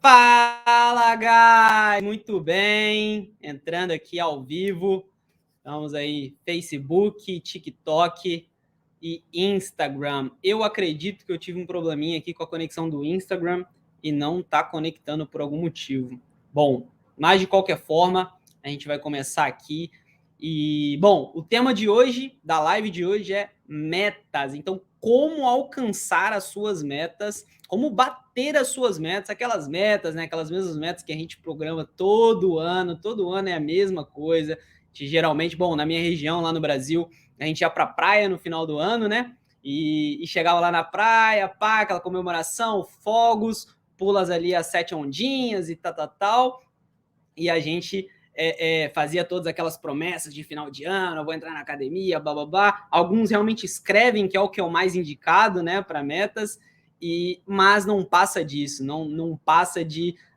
Fala, guys! Muito bem, entrando aqui ao vivo. Estamos aí, Facebook, TikTok e Instagram. Eu acredito que eu tive um probleminha aqui com a conexão do Instagram e não está conectando por algum motivo. Bom, mas de qualquer forma, a gente vai começar aqui. E, bom, o tema de hoje, da live de hoje, é metas. Então, como alcançar as suas metas, como bater as suas metas, aquelas metas, né? Aquelas mesmas metas que a gente programa todo ano é a mesma coisa. Geralmente, bom, na minha região, lá no Brasil, a gente ia pra praia no final do ano, né? E chegava lá na praia, pá, aquela comemoração, fogos, pulas ali as 7 ondinhas e tal. E a gente fazia todas aquelas promessas de final de ano, eu vou entrar na academia, blá, blá, blá. Alguns realmente escrevem, que é o que é o mais indicado, né, para metas, mas não passa disso, não passa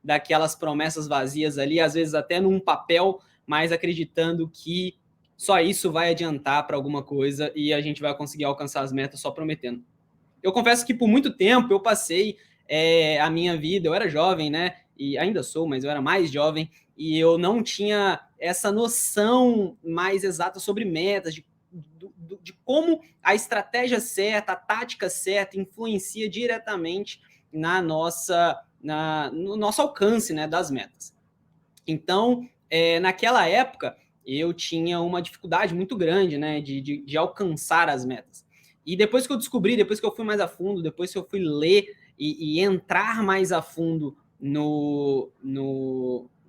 daquelas promessas vazias ali, às vezes até num papel, mas acreditando que só isso vai adiantar para alguma coisa e a gente vai conseguir alcançar as metas só prometendo. Eu confesso que por muito tempo eu passei a minha vida, eu era jovem, né? E ainda sou, mas eu era mais jovem, e eu não tinha essa noção mais exata sobre metas, de como a estratégia certa, a tática certa influencia diretamente no nosso alcance, né, das metas. Então, naquela época, eu tinha uma dificuldade muito grande, né, de alcançar as metas. E depois que eu descobri, depois que eu fui mais a fundo, depois que eu fui ler e entrar mais a fundo no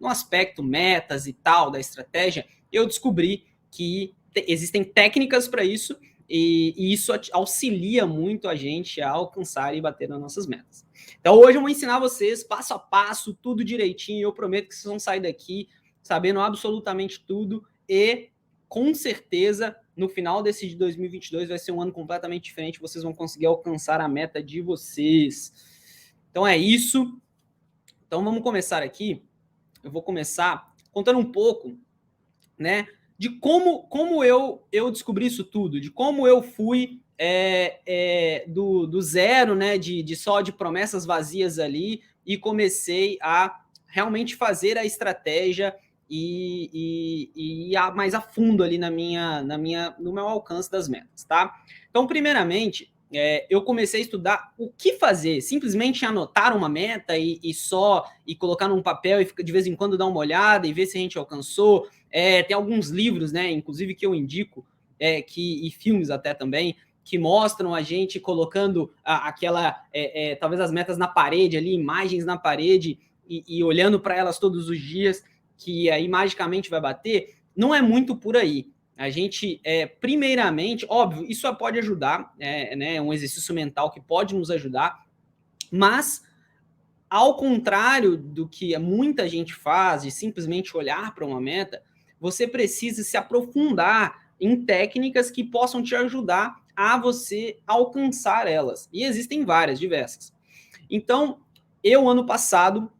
aspecto metas e tal, da estratégia, eu descobri que existem técnicas para isso e isso auxilia muito a gente a alcançar e bater nas nossas metas. Então hoje eu vou ensinar vocês passo a passo, tudo direitinho. Eu prometo que vocês vão sair daqui sabendo absolutamente tudo e com certeza no final desse de 2022 vai ser um ano completamente diferente. Vocês vão conseguir alcançar a meta de vocês. Então é isso. Então vamos começar aqui. Eu vou começar contando um pouco, né, de como eu descobri isso tudo, de como eu fui do zero, né, só de promessas vazias ali e comecei a realmente fazer a estratégia e ir mais a fundo ali no meu alcance das metas, tá? Então, primeiramente, eu comecei a estudar o que fazer, simplesmente anotar uma meta e colocar num papel e de vez em quando dar uma olhada e ver se a gente alcançou. Tem alguns livros, né, inclusive que eu indico, e filmes até também, que mostram a gente colocando talvez as metas na parede ali, imagens na parede e olhando para elas todos os dias, que aí magicamente vai bater. Não é muito por aí. A gente, primeiramente, óbvio, isso pode ajudar, né, um exercício mental que pode nos ajudar, mas ao contrário do que muita gente faz, de simplesmente olhar para uma meta, você precisa se aprofundar em técnicas que possam te ajudar a você alcançar elas. E existem várias, diversas. Então, ano passado,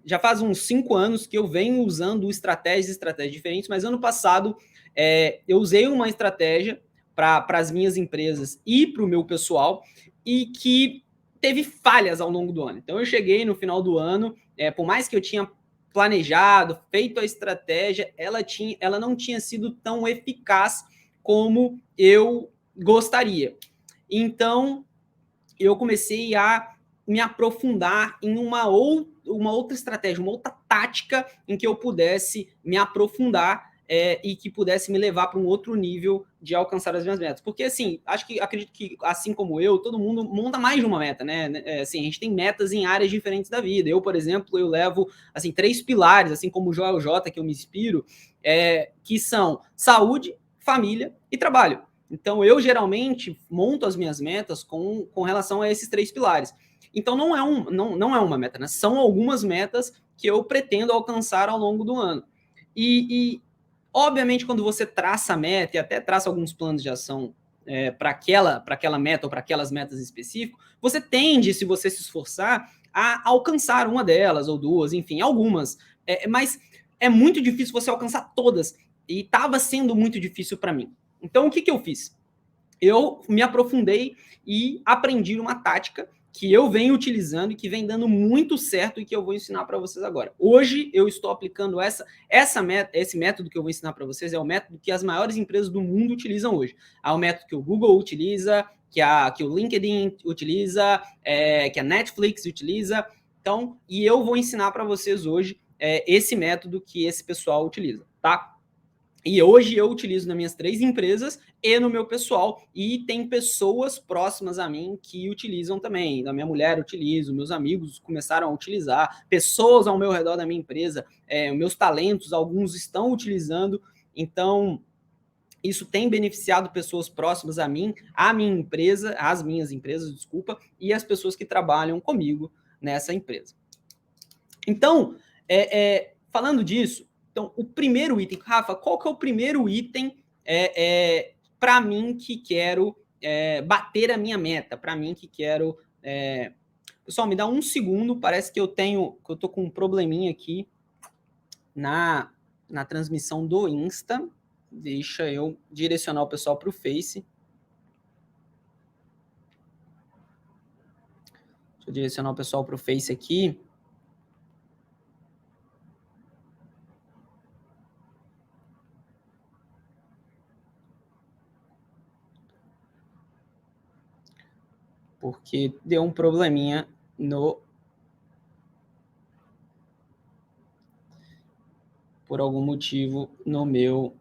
já faz uns 5 anos que eu venho usando estratégias diferentes, mas ano passado eu usei uma estratégia para as minhas empresas e para o meu pessoal e que teve falhas ao longo do ano. Então eu cheguei no final do ano, por mais que eu tinha planejado, feito a estratégia, ela não tinha sido tão eficaz como eu gostaria. Então eu comecei a me aprofundar em uma outra estratégia, uma outra tática em que eu pudesse me aprofundar e que pudesse me levar para um outro nível de alcançar as minhas metas. Porque, assim, acredito que, assim como eu, todo mundo monta mais de uma meta, né? Assim, a gente tem metas em áreas diferentes da vida. Eu, por exemplo, eu levo, assim, 3 pilares, assim como o Joel J, que eu me inspiro, que são saúde, família e trabalho. Então, eu geralmente monto as minhas metas com relação a esses 3 pilares. Então, não é uma meta, né? São algumas metas que eu pretendo alcançar ao longo do ano. Obviamente, quando você traça a meta e até traça alguns planos de ação para aquela meta ou para aquelas metas específicas, você tende, se você se esforçar, a alcançar uma delas ou duas, enfim, algumas. Mas é muito difícil você alcançar todas. E estava sendo muito difícil para mim. Então, o que eu fiz? Eu me aprofundei e aprendi uma tática que eu venho utilizando e que vem dando muito certo e que eu vou ensinar para vocês agora. Hoje eu estou aplicando esse método que eu vou ensinar para vocês é o método que as maiores empresas do mundo utilizam hoje. É o método que o Google utiliza, que o LinkedIn utiliza, que a Netflix utiliza. Então, e eu vou ensinar para vocês hoje esse método que esse pessoal utiliza, tá? E hoje eu utilizo nas minhas 3 empresas e no meu pessoal. E tem pessoas próximas a mim que utilizam também. Da minha mulher utilizo, meus amigos começaram a utilizar, pessoas ao meu redor da minha empresa, meus talentos, alguns estão utilizando. Então, isso tem beneficiado pessoas próximas a mim, a minha empresa, as minhas empresas, desculpa, e as pessoas que trabalham comigo nessa empresa. Então, falando disso, então, o primeiro item, Rafa, qual que é o primeiro item para mim que quero bater a minha meta, para mim que quero... Pessoal, me dá um segundo, parece que eu tô com um probleminha aqui na transmissão do Insta. Deixa eu direcionar o pessoal para o Face. Deixa eu direcionar o pessoal para o Face aqui. Porque deu um probleminha por algum motivo no meu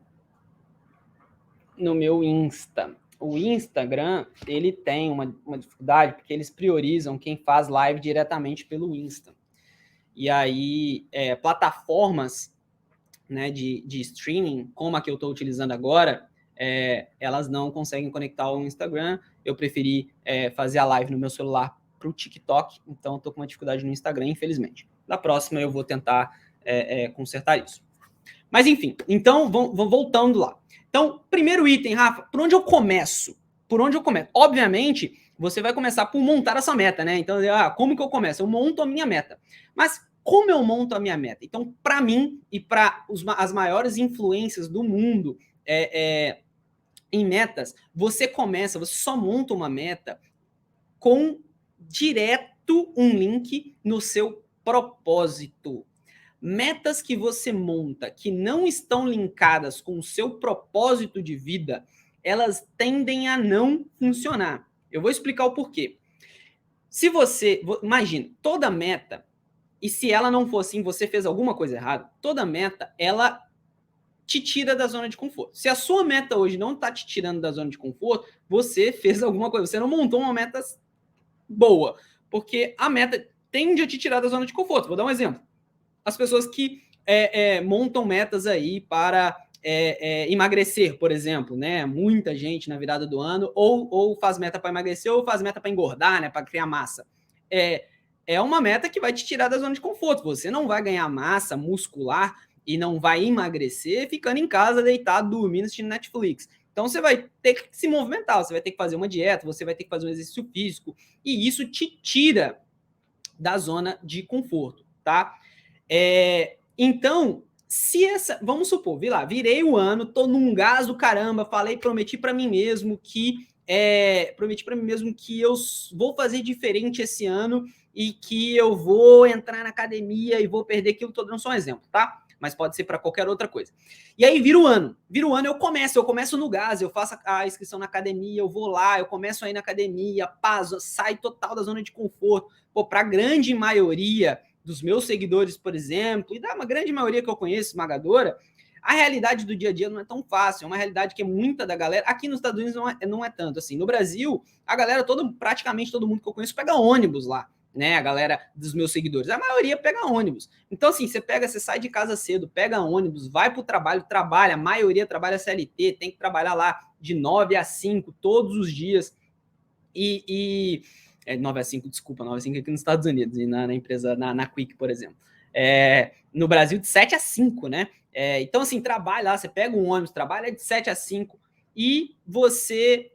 Insta. O Instagram, ele tem uma dificuldade, porque eles priorizam quem faz live diretamente pelo Insta. E aí, plataformas, né, de streaming, como a que eu estou utilizando agora, elas não conseguem conectar ao Instagram. Eu preferi fazer a live no meu celular para o TikTok, então estou com uma dificuldade no Instagram, infelizmente. Da próxima eu vou tentar consertar isso. Mas enfim, então vamos voltando lá. Então, primeiro item, Rafa, por onde eu começo? Obviamente, você vai começar por montar essa meta, né? Então, como que eu começo? Eu monto a minha meta. Mas como eu monto a minha meta? Então, para mim e para as maiores influências do mundo em metas, você só monta uma meta com direto um link no seu propósito. Metas que você monta que não estão linkadas com o seu propósito de vida, elas tendem a não funcionar. Eu vou explicar o porquê. Se você, imagina, toda meta, e se ela não for assim, você fez alguma coisa errada, toda meta, ela te tira da zona de conforto. Se a sua meta hoje não está te tirando da zona de conforto, você fez alguma coisa, você não montou uma meta boa, porque a meta tende a te tirar da zona de conforto. Vou dar um exemplo. As pessoas que montam metas aí para emagrecer, por exemplo, né? Muita gente na virada do ano ou faz meta para emagrecer ou faz meta para engordar, né? Para criar massa. É uma meta que vai te tirar da zona de conforto. Você não vai ganhar massa muscular e não vai emagrecer ficando em casa, deitado, dormindo, assistindo Netflix. Então você vai ter que se movimentar, você vai ter que fazer uma dieta, você vai ter que fazer um exercício físico, e isso te tira da zona de conforto, tá? Então, vamos supor, virei o ano, tô num gás do caramba, prometi para mim mesmo que eu vou fazer diferente esse ano e que eu vou entrar na academia e vou perder aquilo, tô dando só um exemplo, tá? Mas pode ser para qualquer outra coisa. E aí vira o ano eu começo no gás, eu faço a inscrição na academia, eu vou lá, eu começo aí na academia, sai total da zona de conforto. Pô, para a grande maioria dos meus seguidores, por exemplo, e da grande maioria que eu conheço, esmagadora, a realidade do dia a dia não é tão fácil, é uma realidade que muita da galera, aqui nos Estados Unidos não é tanto assim, no Brasil, a galera praticamente todo mundo que eu conheço pega ônibus lá, né, a galera dos meus seguidores, a maioria pega ônibus. Então assim, você sai de casa cedo, pega ônibus, vai pro trabalho, trabalha, a maioria trabalha CLT, tem que trabalhar lá de 9 a 5 todos os dias, 9 a 5, desculpa, 9 a 5 aqui nos Estados Unidos, e na empresa, na Quick, por exemplo. No Brasil, de 7 a 5, né? Então, assim, trabalha lá, você pega um ônibus, trabalha de 7 a 5, e você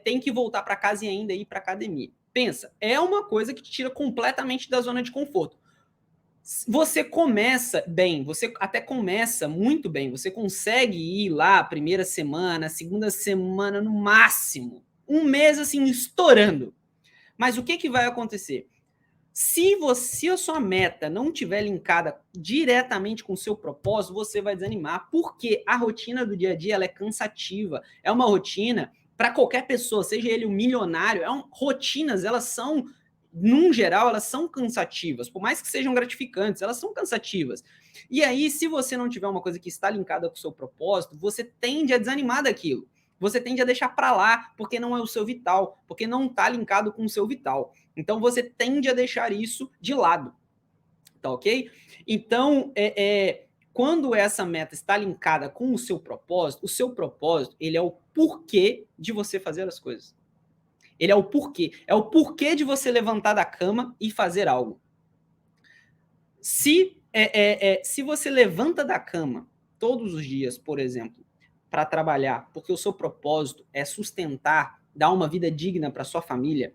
tem que voltar para casa e ainda ir para academia. Pensa, é uma coisa que te tira completamente da zona de conforto. Você começa bem, você até começa muito bem, você consegue ir lá a primeira semana, a segunda semana no máximo, um mês assim, estourando. Mas o que vai acontecer? Se a sua meta não estiver linkada diretamente com o seu propósito, você vai desanimar, porque a rotina do dia a dia ela é cansativa. É uma rotina para qualquer pessoa, seja ele um milionário, rotinas, elas são, num geral, elas são cansativas. Por mais que sejam gratificantes, elas são cansativas. E aí, se você não tiver uma coisa que está linkada com o seu propósito, você tende a desanimar daquilo. Você tende a deixar para lá, porque não é o seu vital, porque não está linkado com o seu vital. Então, você tende a deixar isso de lado, tá ok? Então, quando essa meta está linkada com o seu propósito, ele é o porquê de você fazer as coisas. Ele é o porquê de você levantar da cama e fazer algo. Se você levanta da cama todos os dias, por exemplo, para trabalhar, porque o seu propósito é sustentar, dar uma vida digna para sua família,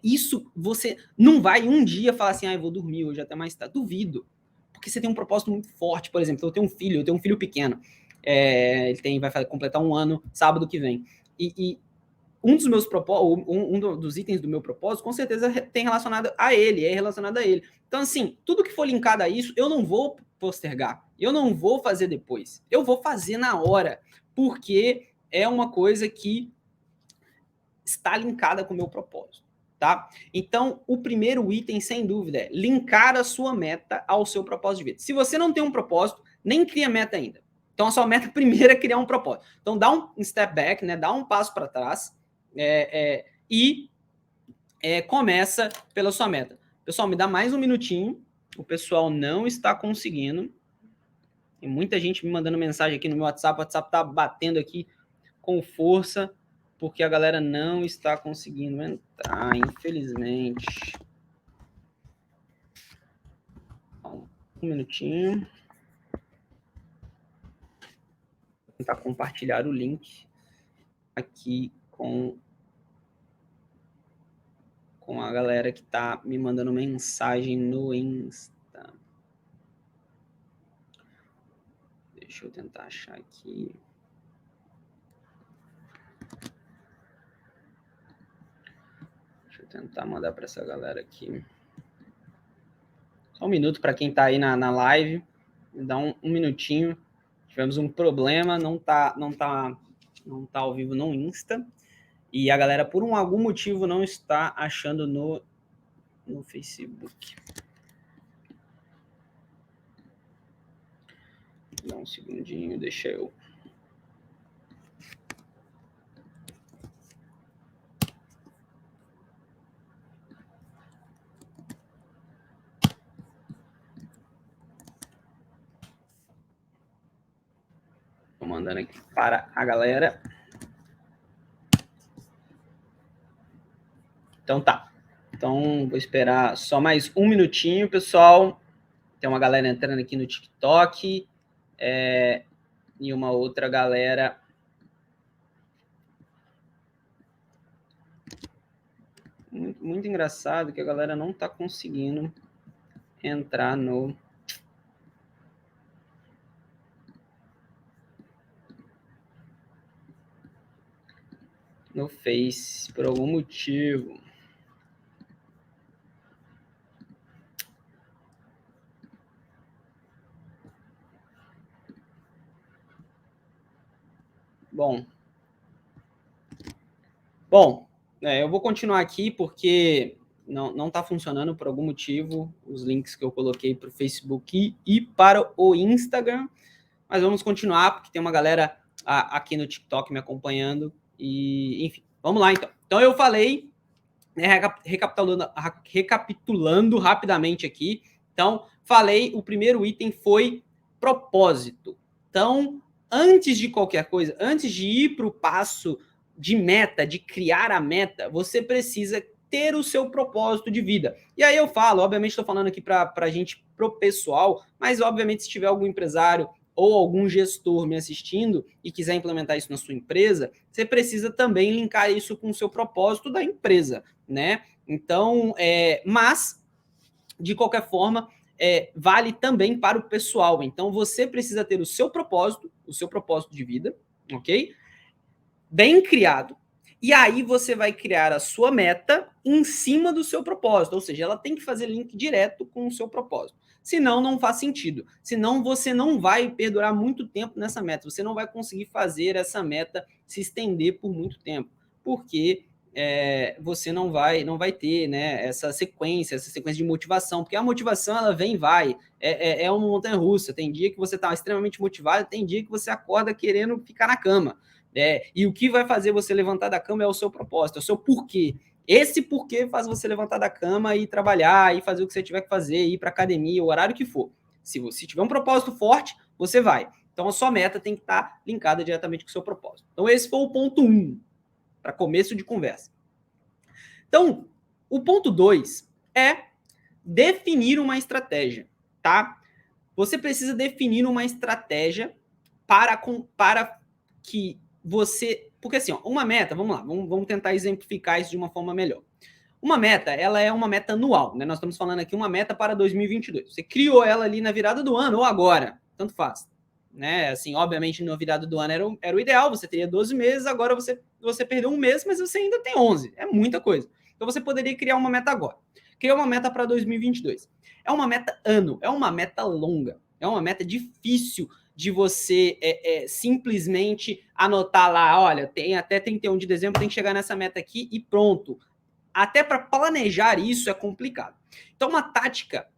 isso você não vai um dia falar assim, eu vou dormir hoje até mais tarde. Duvido. Porque você tem um propósito muito forte. Por exemplo, eu tenho um filho pequeno. Ele vai completar 1 ano sábado que vem. E um dos meus propósitos, dos itens do meu propósito, com certeza tem relacionado a ele, é relacionado a ele. Então, assim, tudo que for linkado a isso, eu não vou postergar. Eu não vou fazer depois. Eu vou fazer na hora. Porque é uma coisa que está linkada com o meu propósito, tá? Então, o primeiro item, sem dúvida, é linkar a sua meta ao seu propósito de vida. Se você não tem um propósito, nem cria meta ainda. Então, a sua meta primeiro é criar um propósito. Então, dá um step back, né? Dá um passo para trás e começa pela sua meta. Pessoal, me dá mais um minutinho. O pessoal não está conseguindo. Tem muita gente me mandando mensagem aqui no meu WhatsApp. O WhatsApp está batendo aqui com força, porque a galera não está conseguindo entrar, infelizmente. Um minutinho. Vou tentar compartilhar o link aqui com a galera que está me mandando mensagem no Insta. Deixa eu tentar achar aqui. Deixa eu tentar mandar para essa galera aqui. Só um minuto para quem está aí na live. Me dá um minutinho. Tivemos um problema, não tá ao vivo no Insta. E a galera, por algum motivo, não está achando no Facebook. Dá um segundinho, deixa eu... Tô mandando aqui para a galera. Então tá. Então, vou esperar só mais um minutinho, pessoal. Tem uma galera entrando aqui no TikTok. E uma outra galera... Muito, muito engraçado que a galera não tá conseguindo entrar no Face, por algum motivo. Bom, eu vou continuar aqui porque não está funcionando por algum motivo os links que eu coloquei para o Facebook e para o Instagram, mas vamos continuar porque tem uma galera aqui no TikTok me acompanhando e, enfim, vamos lá então. Então eu falei, recapitulando rapidamente aqui, então falei, o primeiro item foi propósito. Então, antes de qualquer coisa, antes de ir para o passo de meta, de criar a meta, você precisa ter o seu propósito de vida. E aí eu falo, obviamente estou falando aqui para a gente, pro pessoal, mas obviamente se tiver algum empresário ou algum gestor me assistindo e quiser implementar isso na sua empresa, você precisa também linkar isso com o seu propósito da empresa, né? Então, mas, de qualquer forma, vale também para o pessoal. Então, você precisa ter o seu propósito de vida, ok? Bem criado. E aí você vai criar a sua meta em cima do seu propósito, ou seja, ela tem que fazer link direto com o seu propósito. Senão não faz sentido. Senão você não vai perdurar muito tempo nessa meta. Você não vai conseguir fazer essa meta se estender por muito tempo. Porque você não vai ter, né, essa sequência de motivação. Porque a motivação ela vem e vai. É uma montanha-russa. Tem dia que você está extremamente motivado, tem dia que você acorda querendo ficar na cama. E o que vai fazer você levantar da cama é o seu propósito, é o seu porquê. Esse porquê faz você levantar da cama e trabalhar, e fazer o que você tiver que fazer, ir para academia, o horário que for. Se você tiver um propósito forte, você vai. Então a sua meta tem que estar linkada diretamente com o seu propósito. Então esse foi o ponto 1, para começo de conversa. Então, o ponto 2 é definir uma estratégia, tá? Você precisa definir uma estratégia para que você... Porque assim, ó, uma meta, vamos lá, vamos tentar exemplificar isso de uma forma melhor. Uma meta, ela é uma meta anual, né? Nós estamos falando aqui uma meta para 2022. Você criou ela ali na virada do ano ou agora, tanto faz. Né? Assim, obviamente, na virada do ano era o ideal, você teria 12 meses, agora você perdeu um mês, mas você ainda tem 11. É muita coisa. Então você poderia criar uma meta agora. Criar uma meta para 2022. É uma meta ano, é uma meta longa, é uma meta difícil de você simplesmente anotar lá, olha, tem até 31 de dezembro, tem que chegar nessa meta aqui e pronto. Até para planejar isso é complicado. Então, uma tática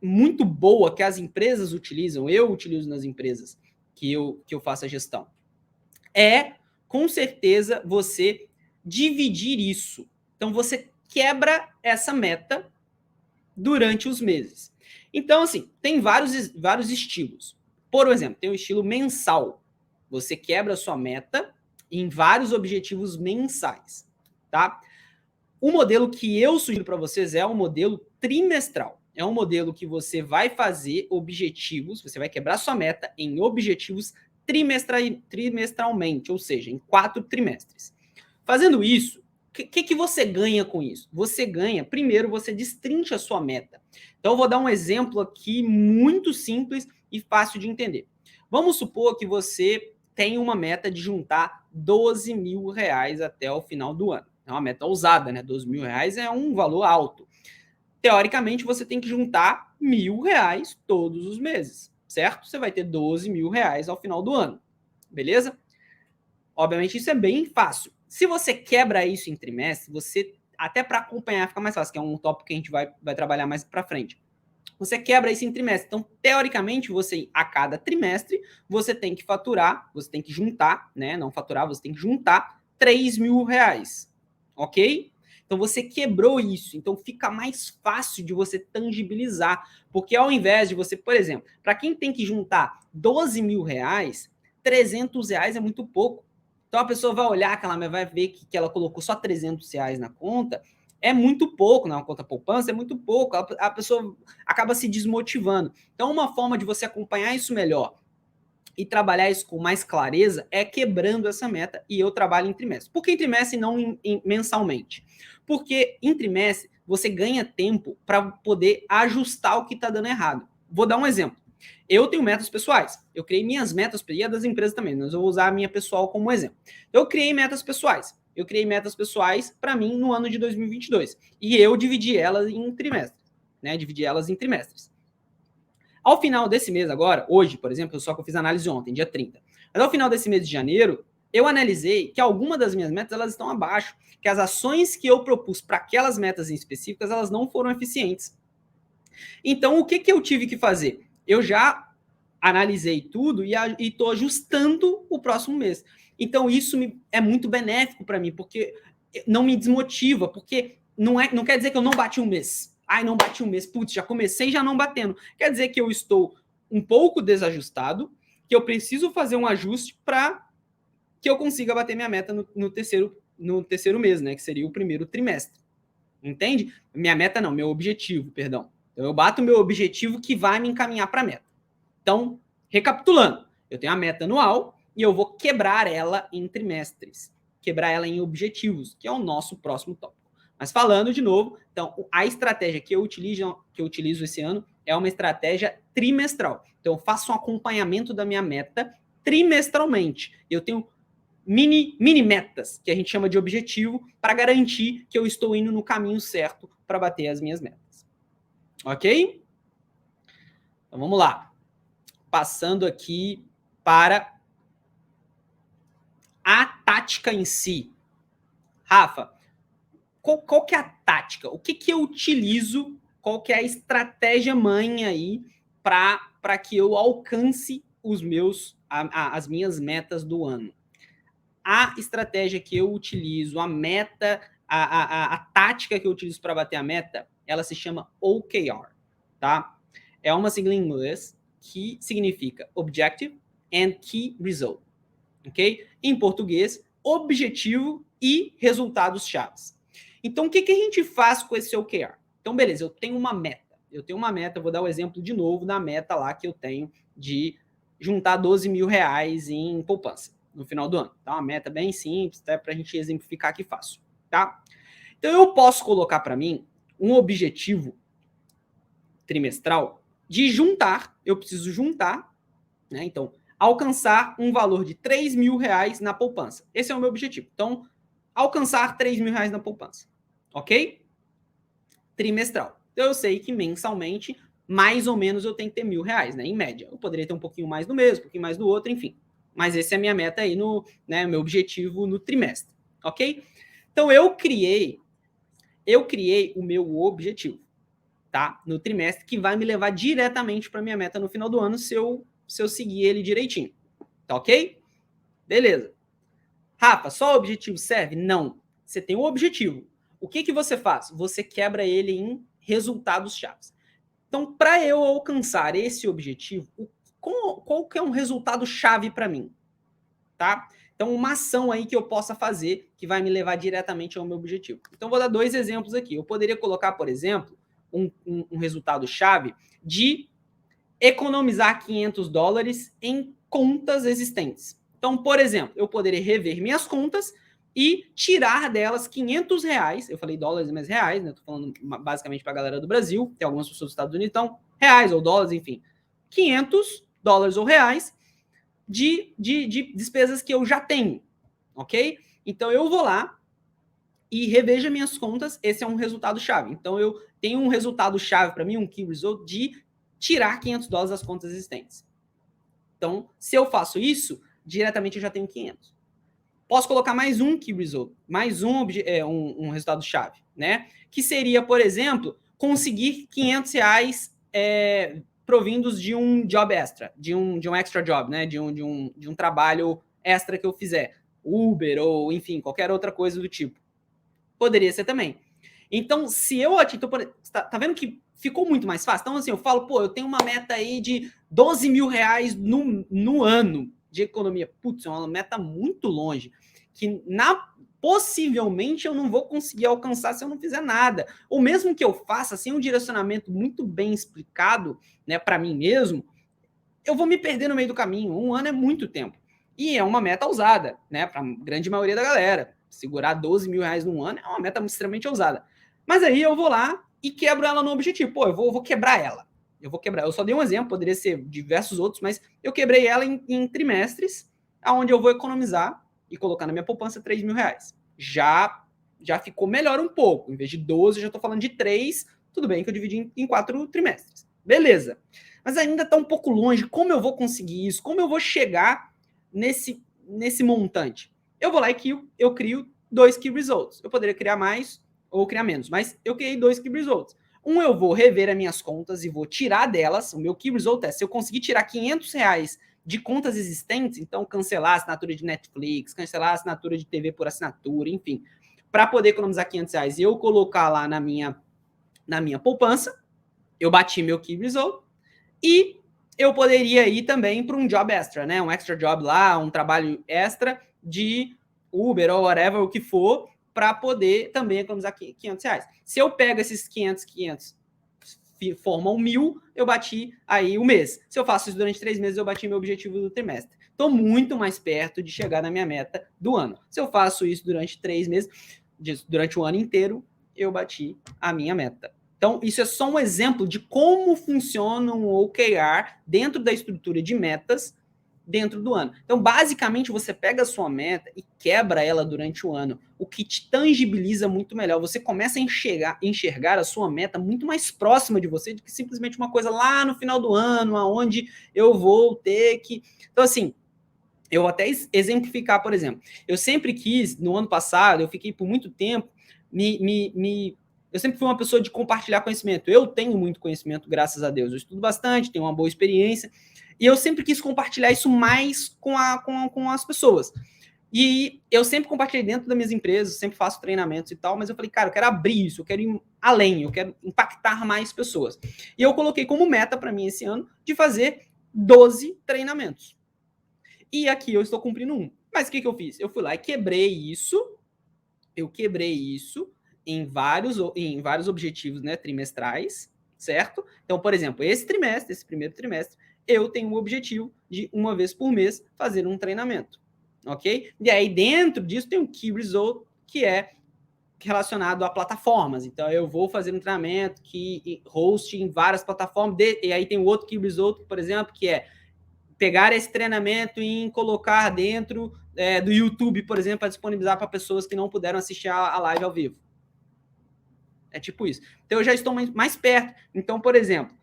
muito boa que as empresas utilizam, eu utilizo nas empresas que eu faço a gestão, é, com certeza, você dividir isso. Então, você quebra essa meta durante os meses. Então, assim, tem vários estilos. Por exemplo, tem o estilo mensal. Você quebra a sua meta em vários objetivos mensais, tá? O modelo que eu sugiro para vocês é um modelo trimestral. É um modelo que você vai fazer objetivos, você vai quebrar sua meta em objetivos trimestralmente, ou seja, em 4 trimestres. Fazendo isso, o que você ganha com isso? Você ganha, primeiro, você destrincha a sua meta. Então, eu vou dar um exemplo aqui muito simples e fácil de entender. Vamos supor que você tem uma meta de juntar 12 mil reais até o final do ano. É uma meta ousada, né? 12 mil reais é um valor alto. Teoricamente, você tem que juntar R$ 1.000 todos os meses, certo? Você vai ter 12 mil reais ao final do ano, beleza? Obviamente, isso é bem fácil. Se você quebra isso em trimestre, você, até para acompanhar fica mais fácil, que é um tópico que a gente vai trabalhar mais para frente. Você quebra isso em trimestre. Então, teoricamente, você, a cada trimestre, você tem que faturar, você tem que juntar, né? Não faturar, você tem que juntar R$ 3 mil. Ok? Então, você quebrou isso. Então, fica mais fácil de você tangibilizar. Porque ao invés de você, por exemplo, para quem tem que juntar 12 mil reais, 300 reais é muito pouco. Então, a pessoa vai olhar, vai ver que ela colocou só 300 reais na conta, é muito pouco, na conta poupança é muito pouco, a pessoa acaba se desmotivando. Então, uma forma de você acompanhar isso melhor e trabalhar isso com mais clareza é quebrando essa meta, e eu trabalho em trimestre. Por que em trimestre e não mensalmente? Porque em trimestre você ganha tempo para poder ajustar o que está dando errado. Vou dar um exemplo. Eu tenho metas pessoais. Eu criei minhas metas, e a das empresas também, mas eu vou usar a minha pessoal como exemplo. Eu criei metas pessoais. Eu criei metas pessoais para mim no ano de 2022. E eu dividi elas em trimestres. Né? Dividi elas em trimestres. Ao final desse mês agora, hoje, por exemplo, só que eu fiz análise ontem, dia 30. Mas ao final desse mês de janeiro, eu analisei que algumas das minhas metas elas estão abaixo, que as ações que eu propus para aquelas metas em específicas, elas não foram eficientes. Então, o que eu tive que fazer? Eu já analisei tudo e estou ajustando o próximo mês. Então, isso é muito benéfico para mim, porque não me desmotiva, porque não quer dizer que eu não bati um mês. Ai, não bati um mês. Putz, já comecei já não batendo. Quer dizer que eu estou um pouco desajustado, que eu preciso fazer um ajuste para que eu consiga bater minha meta no terceiro mês, né? Que seria o primeiro trimestre. Entende? Minha meta não, meu objetivo, perdão. Então, eu bato o meu objetivo que vai me encaminhar para a meta. Então, recapitulando, eu tenho a meta anual e eu vou quebrar ela em trimestres, quebrar ela em objetivos, que é o nosso próximo tópico. Mas falando de novo, então, a estratégia que eu utilizo esse ano é uma estratégia trimestral. Então, eu faço um acompanhamento da minha meta trimestralmente. Eu tenho mini metas, que a gente chama de objetivo, para garantir que eu estou indo no caminho certo para bater as minhas metas. Ok? Então vamos lá. Passando aqui para a tática em si. Rafa, qual que é a tática? O que eu utilizo? Qual que é a estratégia mãe aí para que eu alcance as minhas metas do ano? A estratégia que eu utilizo, a meta, a tática que eu utilizo para bater a meta, ela se chama OKR, tá? É uma sigla em inglês que significa Objective and Key Result, ok? Em português, objetivo e resultados chaves. Então, o que a gente faz com esse OKR? Então, beleza, eu tenho uma meta. Vou dar o exemplo de novo da meta lá que eu tenho de juntar 12 mil reais em poupança no final do ano. Tá? Uma meta bem simples, até para a gente exemplificar aqui fácil. Tá? Então, eu posso colocar para mim um objetivo trimestral de juntar, eu preciso juntar, né? Então, alcançar um valor de 3 mil reais na poupança. Esse é o meu objetivo. Então, alcançar 3 mil reais na poupança. Ok? Trimestral. Então, eu sei que mensalmente, mais ou menos, eu tenho que ter R$ 1.000, né? Em média. Eu poderia ter um pouquinho mais no mês, um pouquinho mais no outro, enfim. Mas essa é a minha meta aí, meu objetivo no trimestre. Ok? Então, eu criei o meu objetivo, tá? No trimestre, que vai me levar diretamente para minha meta no final do ano, se eu seguir ele direitinho. Tá ok? Beleza. Rafa, só o objetivo serve? Não. Você tem um objetivo. O que você faz? Você quebra ele em resultados chaves. Então, para eu alcançar esse objetivo, qual que é um resultado chave para mim? Tá? Então, uma ação aí que eu possa fazer que vai me levar diretamente ao meu objetivo. Então, vou dar 2 exemplos aqui. Eu poderia colocar, por exemplo, um resultado chave de economizar $500 em contas existentes. Então, por exemplo, eu poderia rever minhas contas e tirar delas R$ 500. Eu falei dólares, mas reais, né? Estou falando basicamente para a galera do Brasil. Tem algumas pessoas dos Estados Unidos, então reais ou dólares, enfim. $500 ou reais de despesas que eu já tenho, ok? Então, eu vou lá e reveja minhas contas. Esse é um resultado chave. Então, eu tenho um resultado chave para mim, um key result, de tirar $500 das contas existentes. Então, se eu faço isso, diretamente eu já tenho 500. Posso colocar mais um key result, mais um resultado-chave, né? Que seria, por exemplo, conseguir R$ 500 provindos de um job extra, de um extra job, né? De um trabalho extra que eu fizer. Uber ou, enfim, qualquer outra coisa do tipo. Poderia ser também. Então, se eu atingir... Tá vendo que ficou muito mais fácil? Então, assim, eu falo, eu tenho uma meta aí de 12 mil reais no ano de economia. Putz, é uma meta muito longe, que possivelmente eu não vou conseguir alcançar se eu não fizer nada. Ou mesmo que eu faça sem um direcionamento muito bem explicado, né, para mim mesmo, eu vou me perder no meio do caminho. Um ano é muito tempo. E é uma meta ousada, né, para a grande maioria da galera. Segurar 12 mil reais num ano é uma meta extremamente ousada. Mas aí eu vou lá e quebro ela no objetivo. Eu vou quebrar ela. Eu só dei um exemplo, poderia ser diversos outros, mas eu quebrei ela em trimestres, onde eu vou economizar e colocar na minha poupança 3 mil reais. Já ficou melhor um pouco. Em vez de 12, eu já estou falando de 3. Tudo bem que eu dividi em 4 trimestres. Beleza. Mas ainda está um pouco longe. Como eu vou conseguir isso? Como eu vou chegar nesse montante? Eu vou lá e eu crio 2 key results. Eu poderia criar mais ou criar menos, mas eu criei 2 key results. Eu vou rever as minhas contas e vou tirar delas. O meu key result é, se eu conseguir tirar R$ 500 de contas existentes, então cancelar a assinatura de Netflix, cancelar a assinatura de TV por assinatura, enfim, para poder economizar R$ 500 e eu colocar lá na minha poupança, eu bati meu key result e eu poderia ir também para um job extra, né? Um extra job lá, um trabalho extra de Uber ou whatever, o que for, para poder também economizar R$ 500. Se eu pego esses 500, formam 1.000, eu bati aí o mês. Se eu faço isso durante 3 meses, eu bati meu objetivo do trimestre. Estou muito mais perto de chegar na minha meta do ano. Se eu faço isso durante 3 meses, durante o ano inteiro, eu bati a minha meta. Então, isso é só um exemplo de como funciona um OKR dentro da estrutura de metas dentro do ano. Então, basicamente, você pega a sua meta e quebra ela durante o ano, o que te tangibiliza muito melhor. Você começa a enxergar a sua meta muito mais próxima de você do que simplesmente uma coisa lá no final do ano, aonde eu vou ter que... Então, assim, eu vou até exemplificar, por exemplo. Eu sempre quis, no ano passado, eu fiquei por muito tempo, eu sempre fui uma pessoa de compartilhar conhecimento. Eu tenho muito conhecimento, graças a Deus. Eu estudo bastante, tenho uma boa experiência. E eu sempre quis compartilhar isso mais com as pessoas. E eu sempre compartilhei dentro das minhas empresas, sempre faço treinamentos e tal, mas eu falei, cara, eu quero abrir isso, eu quero ir além, eu quero impactar mais pessoas. E eu coloquei como meta para mim esse ano de fazer 12 treinamentos. E aqui eu estou cumprindo um. Mas o que eu fiz? Eu fui lá e quebrei isso, em vários objetivos, né, trimestrais, certo? Então, por exemplo, esse primeiro trimestre, eu tenho o objetivo de, uma vez por mês, fazer um treinamento, ok? E aí, dentro disso, tem um Key Result, que é relacionado a plataformas. Então, eu vou fazer um treinamento que host em várias plataformas, e aí tem o outro Key Result, por exemplo, que é pegar esse treinamento e colocar dentro do YouTube, por exemplo, para disponibilizar para pessoas que não puderam assistir a live ao vivo. É tipo isso. Então, eu já estou mais perto. Então, por exemplo,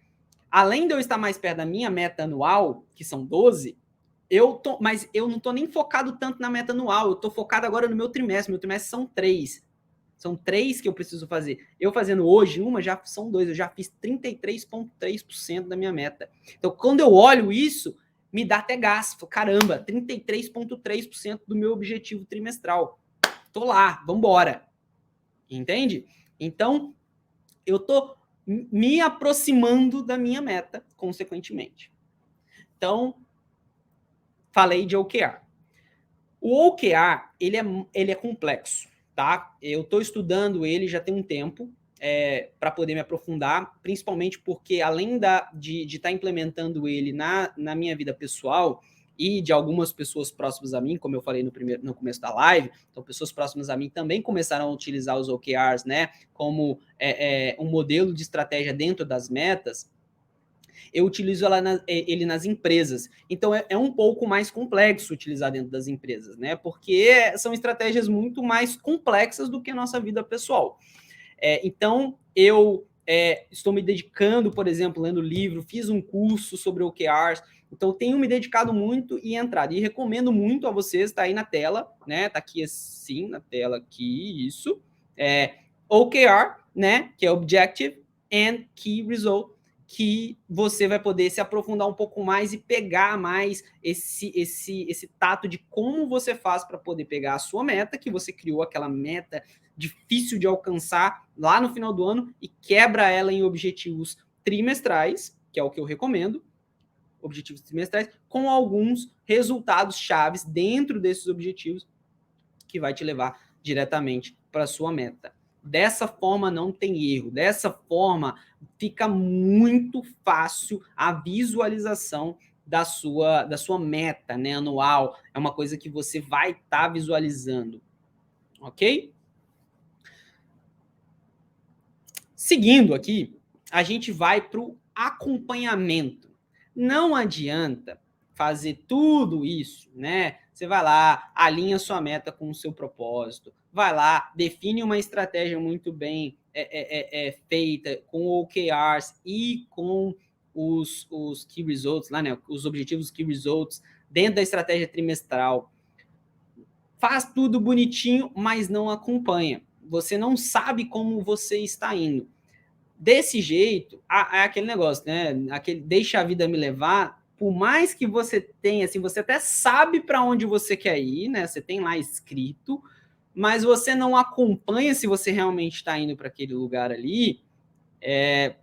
além de eu estar mais perto da minha meta anual, que são 12, mas eu não estou nem focado tanto na meta anual, eu estou focado agora no meu trimestre. Meu trimestre são 3. São 3 que eu preciso fazer. Eu fazendo hoje uma, já são 2. Eu já fiz 33,3% da minha meta. Então, quando eu olho isso, me dá até gás. Caramba, 33,3% do meu objetivo trimestral. Tô lá, vambora. Entende? Então, eu tô me aproximando da minha meta, consequentemente. Então, falei de OKR. O OKR, ele é complexo, tá? Eu estou estudando ele já tem um tempo, para poder me aprofundar, principalmente porque, além de estar implementando ele na minha vida pessoal e de algumas pessoas próximas a mim, como eu falei no começo da live, então pessoas próximas a mim também começaram a utilizar os OKRs, né, como um modelo de estratégia dentro das metas. Eu utilizo ele nas empresas. Então, é um pouco mais complexo utilizar dentro das empresas, né? Porque são estratégias muito mais complexas do que a nossa vida pessoal. Então, eu estou me dedicando, por exemplo, lendo livro, fiz um curso sobre OKRs, então tenho me dedicado muito e entrado. E recomendo muito a vocês, está aí na tela, né? Está aqui assim, na tela aqui, isso. OKR, né? Que é Objective and Key Result, que você vai poder se aprofundar um pouco mais e pegar mais esse tato de como você faz para poder pegar a sua meta, que você criou aquela meta difícil de alcançar lá no final do ano e quebra ela em objetivos trimestrais, que é o que eu recomendo, objetivos trimestrais, com alguns resultados chaves dentro desses objetivos que vai te levar diretamente para a sua meta. Dessa forma não tem erro, dessa forma fica muito fácil a visualização da sua meta, né, anual. É uma coisa que você vai estar visualizando, ok? Seguindo aqui, a gente vai para o acompanhamento. Não adianta fazer tudo isso, né? Você vai lá, alinha sua meta com o seu propósito, vai lá, define uma estratégia muito bem feita com OKRs e com os Key Results, lá, né? Os objetivos Key Results dentro da estratégia trimestral. Faz tudo bonitinho, mas não acompanha. Você não sabe como você está indo. Desse jeito, é aquele negócio, né? Deixa a vida me levar. Por mais que você tenha, assim, você até sabe para onde você quer ir, né? Você tem lá escrito, mas você não acompanha se você realmente está indo para aquele lugar ali. É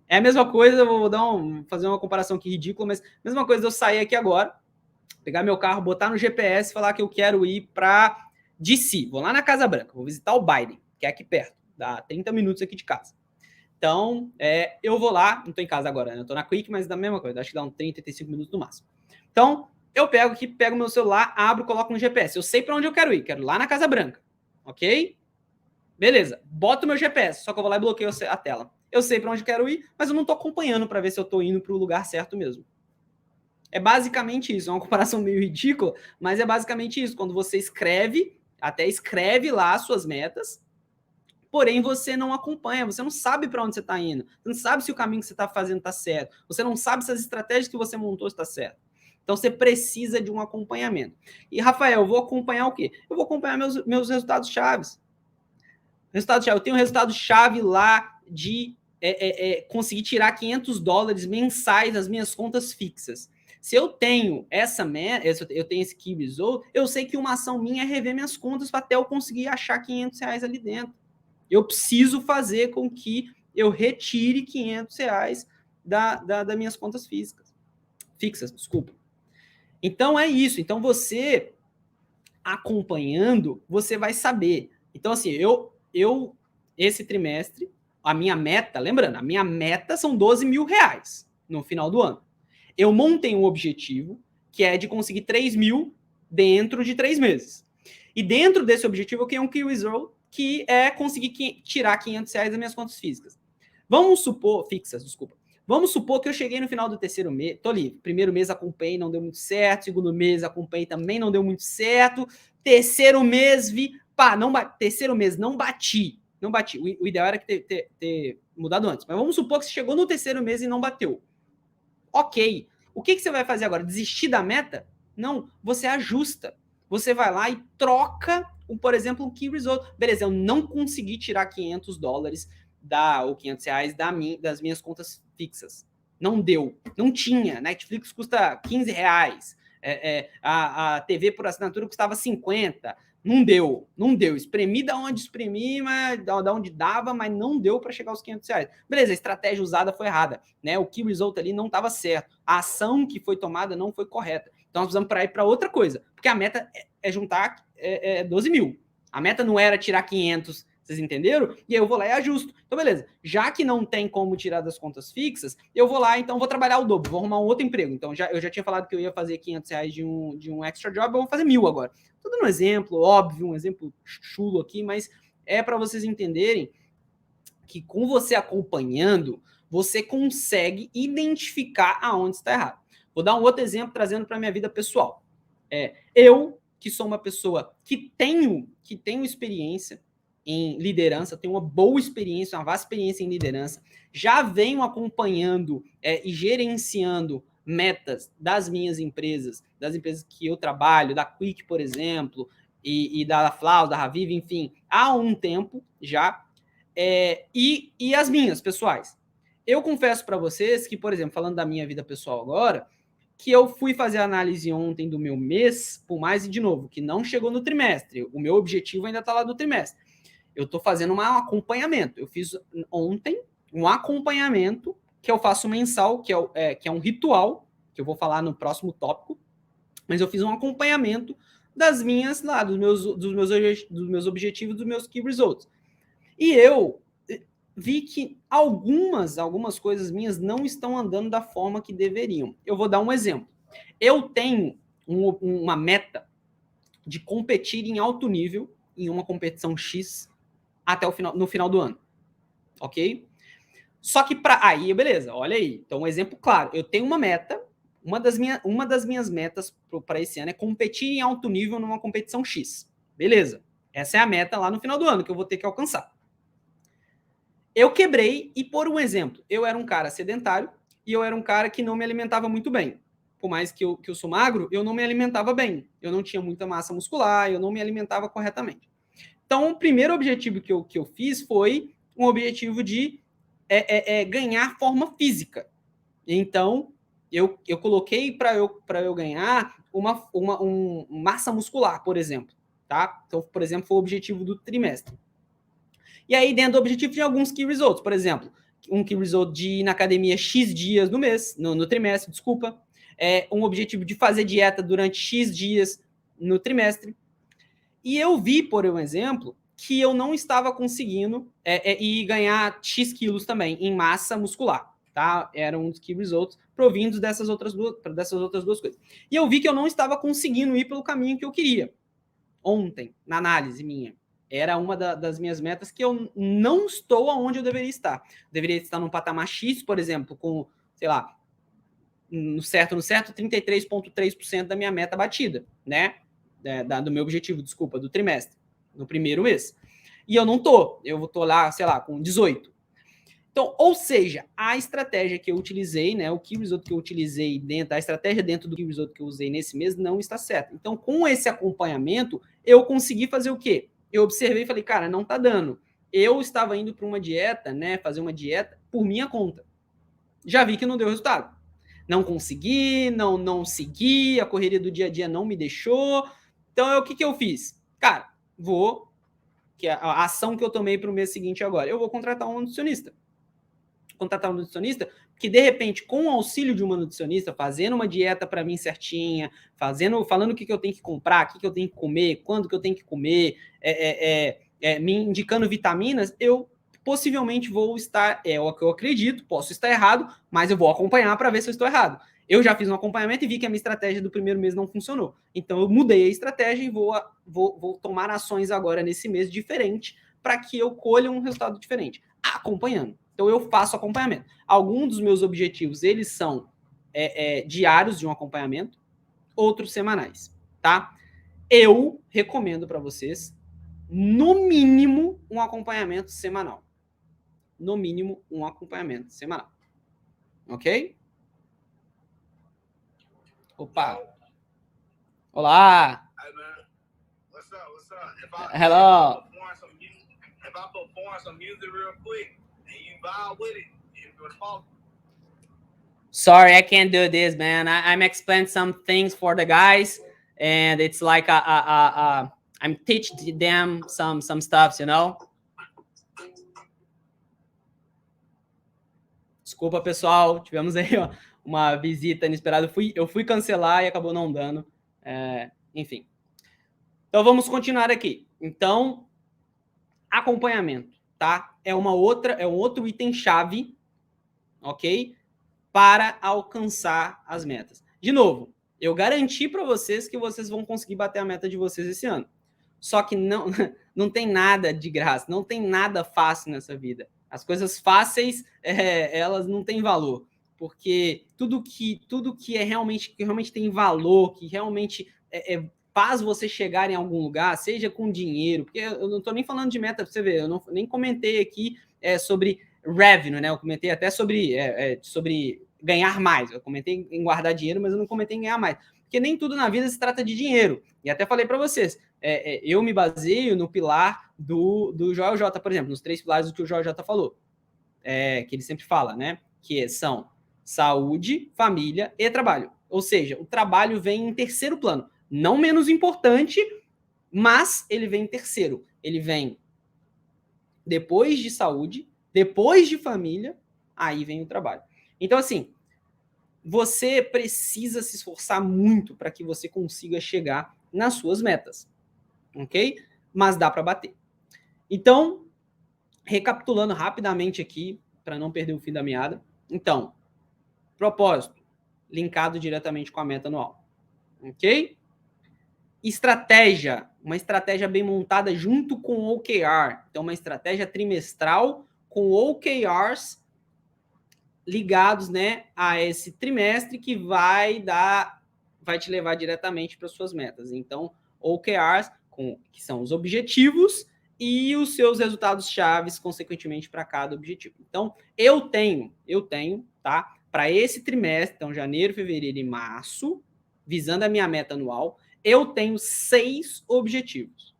a mesma coisa, eu vou fazer uma comparação aqui ridícula, mas mesma coisa eu sair aqui agora, pegar meu carro, botar no GPS e falar que eu quero ir para DC. Vou lá na Casa Branca, vou visitar o Biden, que é aqui perto, dá 30 minutos aqui de casa. Então, eu vou lá, não estou em casa agora, né? Eu estou na Quick, mas da mesma coisa, acho que dá uns 30, 35 minutos no máximo. Então, eu pego aqui, pego meu celular, abro, coloco no GPS. Eu sei para onde eu quero ir, quero ir lá na Casa Branca, ok? Beleza, boto meu GPS, só que eu vou lá e bloqueio a tela. Eu sei para onde eu quero ir, mas eu não estou acompanhando para ver se eu estou indo para o lugar certo mesmo. É basicamente isso, é uma comparação meio ridícula, mas é basicamente isso. Quando você escreve, até escreve lá as suas metas, porém você não acompanha, você não sabe para onde você está indo, você não sabe se o caminho que você está fazendo está certo, você não sabe se as estratégias que você montou estão certas. Então você precisa de um acompanhamento. E, Rafael, eu vou acompanhar o quê? Eu vou acompanhar meus resultados chaves. Eu tenho um resultado-chave lá de conseguir tirar $500 mensais das minhas contas fixas. Se eu tenho essa meta, eu tenho esse key result, eu sei que uma ação minha é rever minhas contas até eu conseguir achar R$500 ali dentro. Eu preciso fazer com que eu retire R$500 das minhas contas fixas, desculpa. Então é isso. Então você acompanhando, você vai saber. Então assim, eu esse trimestre, a minha meta, lembrando, a minha meta são R$12 mil no final do ano. Eu montei um objetivo que é de conseguir 3 mil dentro de 3 meses. E dentro desse objetivo eu quero um key result que é conseguir tirar R$500 das minhas contas físicas. Vamos supor, fixas, desculpa. Vamos supor que eu cheguei no final do terceiro mês, tô livre. Primeiro mês acompanhei, não deu muito certo. Segundo mês acompanhei, também não deu muito certo. Terceiro mês vi, pá, terceiro mês não bati. Não bati. O ideal era ter mudado antes. Mas vamos supor que você chegou no terceiro mês e não bateu. Ok. O que você vai fazer agora? Desistir da meta? Não, você ajusta. Você vai lá e troca, por exemplo, um key result. Beleza, eu não consegui tirar $500 ou R$500 das minhas contas fixas. Não deu. Não tinha. Netflix custa R$15. A TV por assinatura custava 50. Não deu. Espremi da onde espremi, mas da onde dava, mas não deu para chegar aos R$500. Beleza, a estratégia usada foi errada, né? O key result ali não estava certo. A ação que foi tomada não foi correta. Então nós precisamos ir para outra coisa, porque a meta é juntar 12 mil. A meta não era tirar 500, vocês entenderam? E aí eu vou lá e ajusto. Então, beleza. Já que não tem como tirar das contas fixas, eu vou lá, então vou trabalhar o dobro, vou arrumar um outro emprego. Então, eu já tinha falado que eu ia fazer R$500 de um extra job, eu vou fazer 1.000 agora. Tô dando um exemplo, óbvio, um exemplo chulo aqui, mas é para vocês entenderem que com você acompanhando, você consegue identificar aonde está errado. Vou dar um outro exemplo trazendo para a minha vida pessoal. Eu, que sou uma pessoa que tenho experiência em liderança, tenho uma boa experiência, uma vasta experiência em liderança, já venho acompanhando e gerenciando metas das minhas empresas, das empresas que eu trabalho, da Quick, por exemplo, e da Flaus, da Raviva, enfim, há um tempo já, e as minhas pessoais. Eu confesso para vocês que, por exemplo, falando da minha vida pessoal agora, que eu fui fazer a análise ontem do meu mês, por mais e de novo, que não chegou no trimestre. O meu objetivo ainda está lá do trimestre. Eu estou fazendo um acompanhamento. Eu fiz ontem um acompanhamento que eu faço mensal, que é um ritual, que eu vou falar no próximo tópico, mas eu fiz um acompanhamento das minhas, lá, dos meus objetivos, dos meus key results. E eu vi que algumas coisas minhas não estão andando da forma que deveriam. Eu vou dar um exemplo. Eu tenho uma meta de competir em alto nível em uma competição X até no final do ano. Ok? Só que aí, beleza, olha aí. Então, um exemplo claro. Eu tenho uma meta, uma das minhas metas para esse ano é competir em alto nível numa competição X. Beleza. Essa é a meta lá no final do ano que eu vou ter que alcançar. Eu quebrei, e por um exemplo, eu era um cara sedentário e eu era um cara que não me alimentava muito bem. Por mais que eu sou magro, eu não me alimentava bem. Eu não tinha muita massa muscular, eu não me alimentava corretamente. Então, o primeiro objetivo que eu fiz foi um objetivo de ganhar forma física. Então, eu coloquei para eu ganhar uma massa muscular, por exemplo. Tá? Então, por exemplo, foi o objetivo do trimestre. E aí, dentro do objetivo, tinha alguns key results. Por exemplo, um key result de ir na academia X dias no mês, no trimestre, desculpa. Um objetivo de fazer dieta durante X dias no trimestre. E eu vi, por um exemplo, que eu não estava conseguindo e ganhar X quilos também em massa muscular. Tá? Era um dos key results provindos dessas outras duas coisas. E eu vi que eu não estava conseguindo ir pelo caminho que eu queria. Ontem, na análise minha. Era uma das minhas metas que eu não estou onde eu deveria estar. Eu deveria estar num patamar X, por exemplo, com, sei lá, no certo, 33,3% da minha meta batida, né? Do meu objetivo, desculpa, do trimestre, no primeiro mês. E eu não tô, eu tô lá, sei lá, com 18. Então, ou seja, a estratégia que eu utilizei, né, o key result que eu utilizei dentro, a estratégia dentro do key result que eu usei nesse mês não está certa. Então, com esse acompanhamento, eu consegui fazer o quê? Eu observei e falei, cara, não tá dando. Eu estava indo para uma dieta, né, fazer uma dieta por minha conta. Já vi que não deu resultado. Não consegui, não segui, a correria do dia a dia não me deixou. Então, o que eu fiz? Cara, que a ação que eu tomei para o mês seguinte agora, eu vou contratar um nutricionista. Contratar um nutricionista, que de repente, com o auxílio de uma nutricionista, fazendo uma dieta para mim certinha, falando o que eu tenho que comprar, o que eu tenho que comer, quando que eu tenho que comer, me indicando vitaminas, eu possivelmente vou estar, o que eu acredito, posso estar errado, mas eu vou acompanhar para ver se eu estou errado. Eu já fiz um acompanhamento e vi que a minha estratégia do primeiro mês não funcionou. Então eu mudei a estratégia e vou tomar ações agora nesse mês diferente para que eu colha um resultado diferente, acompanhando. Então eu faço acompanhamento. Alguns dos meus objetivos, eles são diários de um acompanhamento, outros semanais, tá? Eu recomendo para vocês, no mínimo, um acompanhamento semanal. No mínimo, um acompanhamento semanal. Ok? Opa! Olá! Hey, man. What's up? Hello! If I perform some music real quick and you vibe with it, it's gonna fall. Sorry, I can't do this, man. I'm explaining some things for the guys, and it's like I'm teaching them some stuff, you know? Desculpa, pessoal. Tivemos aí uma visita inesperada. Eu fui cancelar e acabou não dando. Enfim. Então, vamos continuar aqui. Então, acompanhamento, tá? É um outro item-chave, ok? Para alcançar as metas. De novo, eu garanti para vocês que vocês vão conseguir bater a meta de vocês esse ano. Só que não tem nada de graça, não tem nada fácil nessa vida. As coisas fáceis, elas não têm valor, porque tudo que realmente tem valor, que realmente faz você chegar em algum lugar, seja com dinheiro, porque eu não estou nem falando de meta, para você ver, eu nem comentei aqui sobre revenue, né? Eu comentei até sobre ganhar mais. Eu comentei em guardar dinheiro, mas eu não comentei em ganhar mais. Porque nem tudo na vida se trata de dinheiro. E até falei para vocês, eu me baseio no pilar do Joel J, por exemplo, nos 3 pilares do que o Joel J falou, que ele sempre fala, né? Que são saúde, família e trabalho. Ou seja, o trabalho vem em terceiro plano. Não menos importante, mas ele vem em terceiro. Ele vem depois de saúde, depois de família, aí vem o trabalho. Então, assim, você precisa se esforçar muito para que você consiga chegar nas suas metas, ok? Mas dá para bater. Então, recapitulando rapidamente aqui, para não perder o fim da meada. Então, propósito, linkado diretamente com a meta anual, ok? Estratégia, uma estratégia bem montada junto com o OKR. Então, uma estratégia trimestral com OKRs ligados, né, a esse trimestre que vai te levar diretamente para suas metas. Então, OKRs, que são os objetivos e os seus resultados chaves, consequentemente, para cada objetivo. Então, eu tenho, tá, para esse trimestre, então, janeiro, fevereiro e março, visando a minha meta anual, eu tenho 6 objetivos,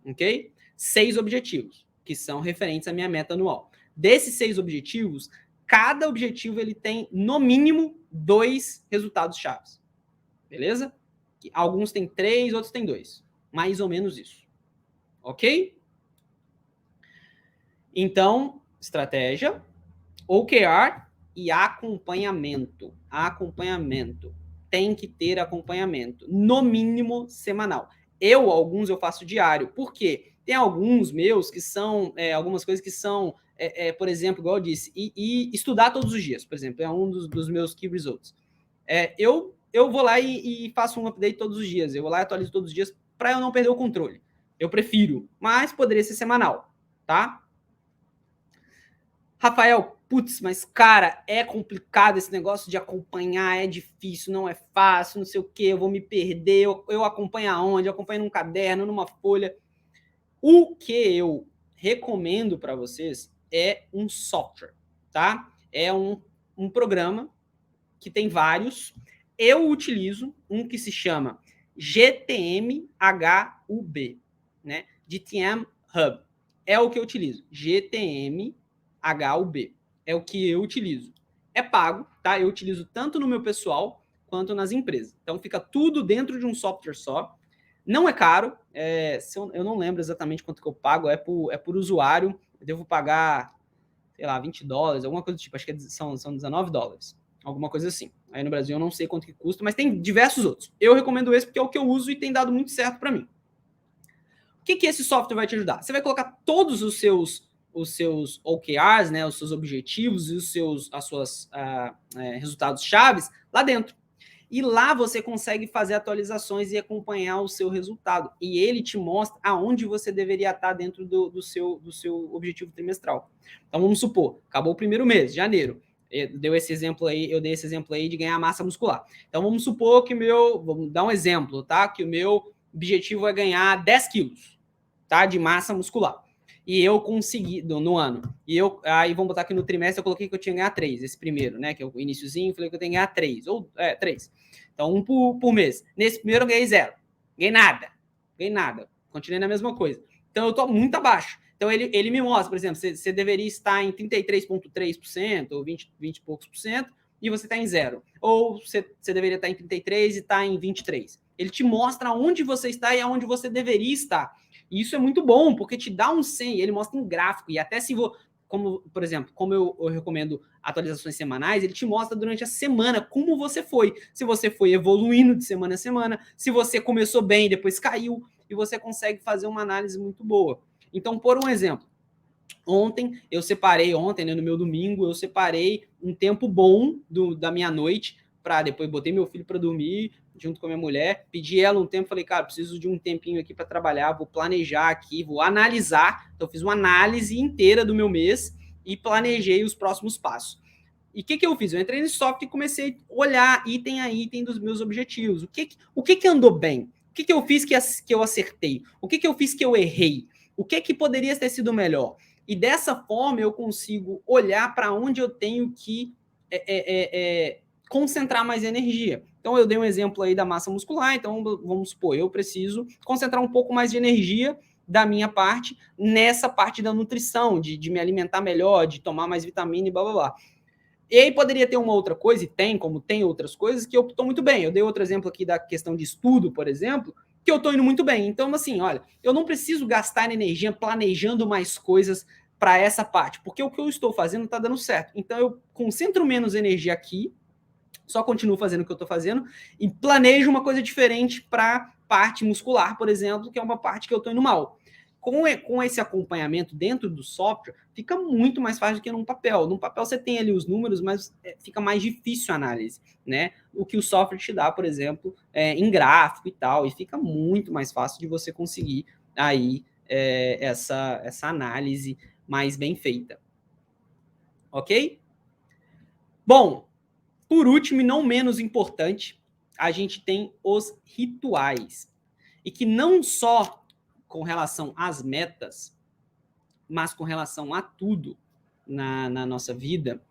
ok? 6 objetivos, que são referentes à minha meta anual. Desses 6 objetivos, cada objetivo ele tem, no mínimo, 2 resultados chaves. Beleza? Alguns têm 3, outros têm 2. Mais ou menos isso. Ok? Então, estratégia, OKR e acompanhamento. Acompanhamento. Tem que ter acompanhamento. No mínimo, semanal. Alguns eu faço diário. Por quê? Tem alguns meus que são, algumas coisas que são, por exemplo, igual eu disse, e estudar todos os dias, por exemplo, é um dos meus key results. Eu vou lá e faço um update todos os dias. Eu vou lá e atualizo todos os dias para eu não perder o controle. Eu prefiro, mas poderia ser semanal, tá? Rafael, putz, mas cara, é complicado esse negócio de acompanhar, é difícil, não é fácil, não sei o que, eu vou me perder, eu acompanho aonde? Eu acompanho num caderno, numa folha. O que eu recomendo para vocês é um software, tá? É um programa que tem vários. Eu utilizo um que se chama GTM HUB, né? GTM Hub. É o que eu utilizo. GTM HUB. É o que eu utilizo. É pago, tá? Eu utilizo tanto no meu pessoal quanto nas empresas. Então fica tudo dentro de um software só. Não é caro. Eu não lembro exatamente quanto que eu pago. É por usuário. Eu devo pagar, sei lá, $20, alguma coisa do tipo. Acho que são $19. Alguma coisa assim. Aí no Brasil eu não sei quanto que custa, mas tem diversos outros. Eu recomendo esse porque é o que eu uso e tem dado muito certo para mim. O que esse software vai te ajudar? Você vai colocar todos os seus OKRs, né, os seus objetivos e os seus resultados chaves lá dentro. E lá você consegue fazer atualizações e acompanhar o seu resultado. E ele te mostra aonde você deveria estar dentro do seu objetivo trimestral. Então vamos supor, acabou o primeiro mês, janeiro. Eu dei esse exemplo aí de ganhar massa muscular. Então vamos supor que vamos dar um exemplo, tá? Que o meu objetivo é ganhar 10 quilos, tá? De massa muscular. E eu consegui, no ano. Aí vamos botar aqui no trimestre, eu coloquei que eu tinha que ganhar 3, esse primeiro, né? Que é o iniciozinho, falei que eu tenho que ganhar 3, ou 3. Então, um por mês. Nesse primeiro eu ganhei 0. Ganhei nada. Continuei na mesma coisa. Então, eu tô muito abaixo. Então, ele me mostra, por exemplo, você deveria estar em 33,3%, ou 20 e poucos por cento, e você está em 0. Ou você deveria estar em 33 e está em 23. Ele te mostra onde você está e aonde você deveria estar. E isso é muito bom, porque te dá um 100, ele mostra um gráfico, e até se por exemplo, como eu recomendo atualizações semanais, ele te mostra durante a semana como você foi. Se você foi evoluindo de semana a semana, se você começou bem e depois caiu, e você consegue fazer uma análise muito boa. Então, por um exemplo, ontem, né, no meu domingo, eu separei um tempo bom da minha noite, para depois botei meu filho para dormir, junto com a minha mulher, pedi ela um tempo, falei, cara, preciso de um tempinho aqui para trabalhar, vou planejar aqui, vou analisar. Então, fiz uma análise inteira do meu mês e planejei os próximos passos. E o que eu fiz? Eu entrei no software e comecei a olhar item a item dos meus objetivos. O que andou bem? O que eu fiz que eu acertei? O que eu fiz que eu errei? O que poderia ter sido melhor? E dessa forma eu consigo olhar para onde eu tenho que concentrar mais energia. Então eu dei um exemplo aí da massa muscular, então vamos supor, eu preciso concentrar um pouco mais de energia da minha parte nessa parte da nutrição, de me alimentar melhor, de tomar mais vitamina e blá blá blá. E aí poderia ter uma outra coisa, e como tem outras coisas, que eu estou muito bem. Eu dei outro exemplo aqui da questão de estudo, por exemplo, que eu estou indo muito bem. Então, assim, olha, eu não preciso gastar energia planejando mais coisas para essa parte, porque o que eu estou fazendo está dando certo. Então, eu concentro menos energia aqui, só continuo fazendo o que eu estou fazendo, e planejo uma coisa diferente para parte muscular, por exemplo, que é uma parte que eu estou indo mal. Com esse acompanhamento dentro do software, fica muito mais fácil do que num papel. No papel você tem ali os números, mas fica mais difícil a análise, né? O que o software te dá, por exemplo, em gráfico e tal, e fica muito mais fácil de você conseguir aí essa análise mais bem feita. Ok? Bom, por último e não menos importante, a gente tem os rituais. E que não só com relação às metas, mas com relação a tudo na nossa vida,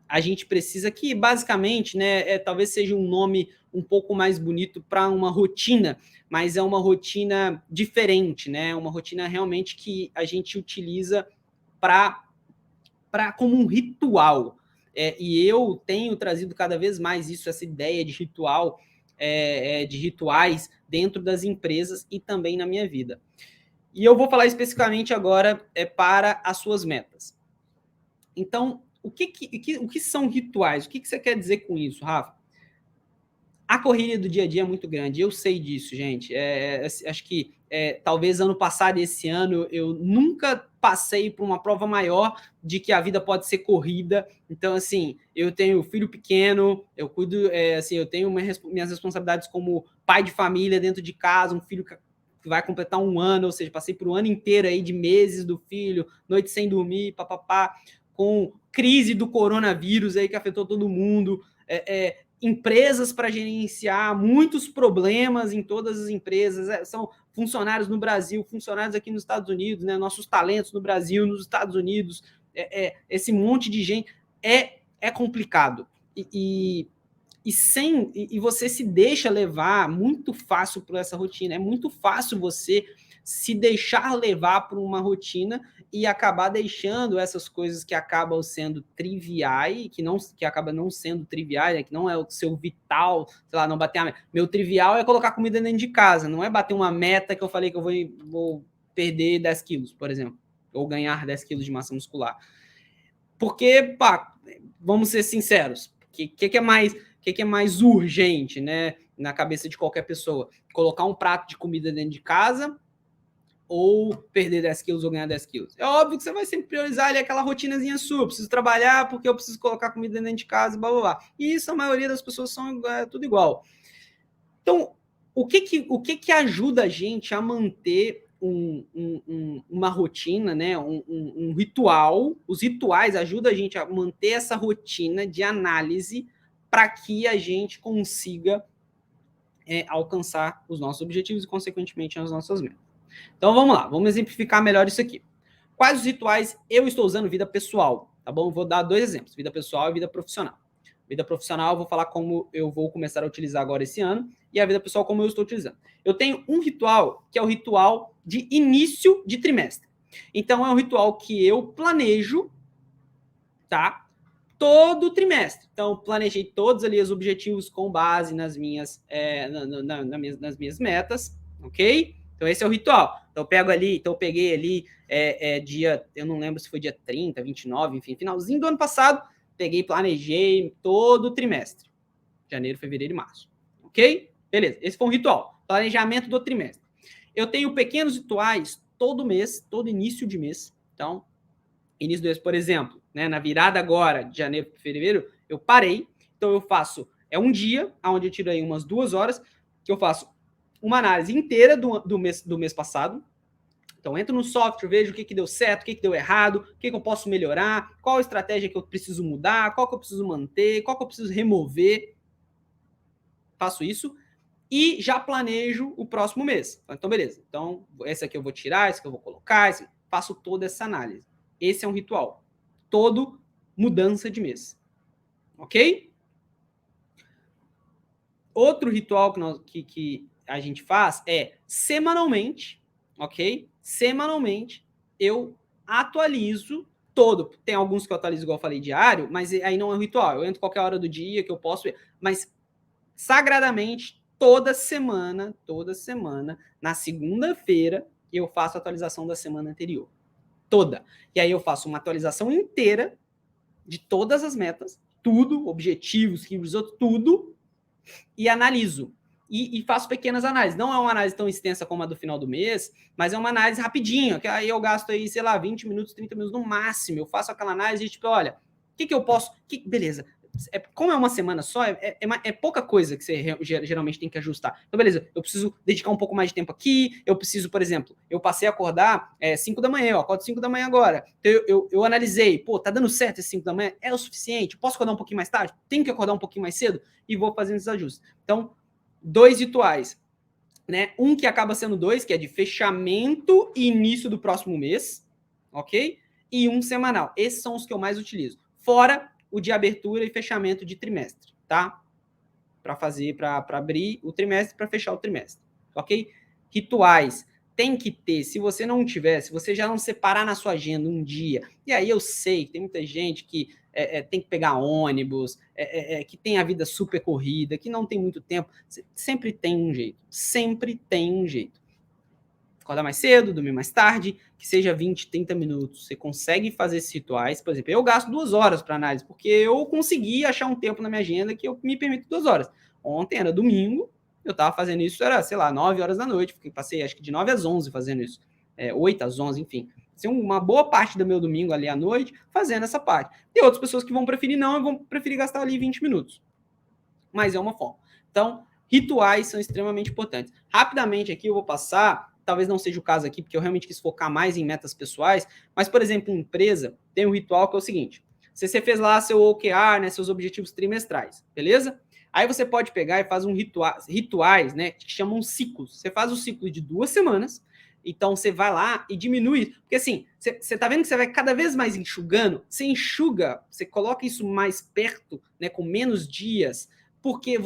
a gente precisa que, basicamente, né, talvez seja um nome um pouco mais bonito para uma rotina, mas é uma rotina diferente, né? Uma rotina realmente que a gente utiliza como um ritual. E eu tenho trazido cada vez mais essa ideia de ritual, de rituais dentro das empresas e também na minha vida. E eu vou falar especificamente agora para as suas metas. Então, o que são rituais? O que você quer dizer com isso, Rafa? A corrida do dia a dia é muito grande, eu sei disso, gente. Acho que talvez ano passado e esse ano eu nunca passei por uma prova maior de que a vida pode ser corrida. Então, assim, eu tenho filho pequeno, eu cuido, assim, eu tenho minhas responsabilidades como pai de família dentro de casa, um filho que vai completar 1 ano, ou seja, passei por um ano inteiro aí de meses do filho, noite sem dormir, papapá. com crise do coronavírus aí que afetou todo mundo, empresas para gerenciar, muitos problemas em todas as empresas, são funcionários no Brasil, funcionários aqui nos Estados Unidos, né, nossos talentos no Brasil, nos Estados Unidos, esse monte de gente, é complicado. E você se deixa levar muito fácil por essa rotina, é muito fácil você se deixar levar por uma rotina e acabar deixando essas coisas que acabam sendo triviais, que acaba não sendo triviais, que não é o seu vital, sei lá, não bater a meta. Meu trivial é colocar comida dentro de casa, não é bater uma meta que eu falei que eu vou perder 10 quilos, por exemplo, ou ganhar 10 quilos de massa muscular. Porque, pá, vamos ser sinceros, o que é mais urgente, né, na cabeça de qualquer pessoa? Colocar um prato de comida dentro de casa ou perder 10 quilos ou ganhar 10 quilos. É óbvio que você vai sempre priorizar ali aquela rotinazinha sua. Eu preciso trabalhar porque eu preciso colocar comida dentro de casa, blá, blá, blá. E isso a maioria das pessoas são tudo igual. Então, o que ajuda a gente a manter uma rotina, né? Um ritual? Os rituais ajudam a gente a manter essa rotina de análise para que a gente consiga alcançar os nossos objetivos e, consequentemente, as nossas metas. Então, vamos lá. Vamos exemplificar melhor isso aqui. Quais os rituais eu estou usando vida pessoal? Tá bom? Vou dar 2 exemplos. Vida pessoal e vida profissional. Vida profissional, eu vou falar como eu vou começar a utilizar agora esse ano. E a vida pessoal, como eu estou utilizando. Eu tenho um ritual, que é o ritual de início de trimestre. Então, é um ritual que eu planejo, tá? Todo trimestre. Então, planejei todos ali os objetivos com base nas minhas, nas minhas metas, ok? Então, esse é o ritual. Então, eu peguei ali dia, eu não lembro se foi dia 30, 29, enfim, finalzinho do ano passado, peguei e planejei todo o trimestre. Janeiro, fevereiro e março. Ok? Beleza. Esse foi um ritual. Planejamento do trimestre. Eu tenho pequenos rituais todo mês, todo início de mês. Então, início do mês, por exemplo, né, na virada agora, de janeiro para fevereiro, eu parei. Então, eu faço, um dia, onde eu tiro aí umas 2 horas, que eu faço uma análise inteira do mês passado. Então, entro no software, vejo o que deu certo, o que deu errado, o que eu posso melhorar, qual a estratégia que eu preciso mudar, qual que eu preciso manter, qual que eu preciso remover. Faço isso e já planejo o próximo mês. Então, beleza. Então, esse aqui eu vou tirar, esse aqui eu vou colocar, faço toda essa análise. Esse é um ritual. Todo mudança de mês. Ok? Outro ritual que a gente faz é semanalmente, ok? Semanalmente eu atualizo todo. Tem alguns que eu atualizo, igual eu falei, diário, mas aí não é um ritual. Eu entro qualquer hora do dia que eu posso ver. Mas sagradamente, toda semana, na segunda-feira, eu faço a atualização da semana anterior. Toda. E aí eu faço uma atualização inteira de todas as metas, tudo, objetivos, tudo, e analiso. E faço pequenas análises. Não é uma análise tão extensa como a do final do mês, mas é uma análise rapidinha, que aí eu gasto aí, sei lá, 20 minutos, 30 minutos no máximo. Eu faço aquela análise e tipo, olha, o que eu posso... beleza, como é uma semana só, é pouca coisa que você geralmente tem que ajustar. Então, beleza, eu preciso dedicar um pouco mais de tempo aqui, eu preciso, por exemplo, eu passei a acordar 5 da manhã, eu acordo 5 da manhã agora. Então, eu analisei, pô, tá dando certo esse 5 da manhã? É o suficiente? Posso acordar um pouquinho mais tarde? Tenho que acordar um pouquinho mais cedo? E vou fazendo esses ajustes. Então, 2 rituais, né? Um que acaba sendo 2, que é de fechamento e início do próximo mês, ok? E um semanal. Esses são os que eu mais utilizo. Fora o de abertura e fechamento de trimestre, tá? Para abrir o trimestre, para fechar o trimestre, ok? Rituais. Tem que ter, se você não tiver, se você já não separar na sua agenda um dia, e aí eu sei que tem muita gente que tem que pegar ônibus, que tem a vida super corrida, que não tem muito tempo, sempre tem um jeito, acordar mais cedo, dormir mais tarde, que seja 20, 30 minutos. Você consegue fazer esses rituais. Por exemplo, eu gasto 2 horas para análise, porque eu consegui achar um tempo na minha agenda que eu me permito 2 horas. Ontem era domingo, eu estava fazendo isso, era, sei lá, 9 horas da noite. Passei, acho que de 9 às 11 fazendo isso. 8 às 11, enfim. Uma boa parte do meu domingo ali à noite fazendo essa parte. Tem outras pessoas que vão preferir não e vão preferir gastar ali 20 minutos. Mas é uma forma. Então, rituais são extremamente importantes. Rapidamente aqui eu vou passar talvez não seja o caso aqui, porque eu realmente quis focar mais em metas pessoais, mas, por exemplo, em empresa, tem um ritual que é o seguinte, você fez lá seu OKR, né, seus objetivos trimestrais, beleza? Aí você pode pegar e faz rituais, né, que chamam ciclos. Você faz o ciclo de 2 semanas, então você vai lá e diminui, porque assim, você tá vendo que você vai cada vez mais enxugando, você enxuga, você coloca isso mais perto, né, com menos dias, porque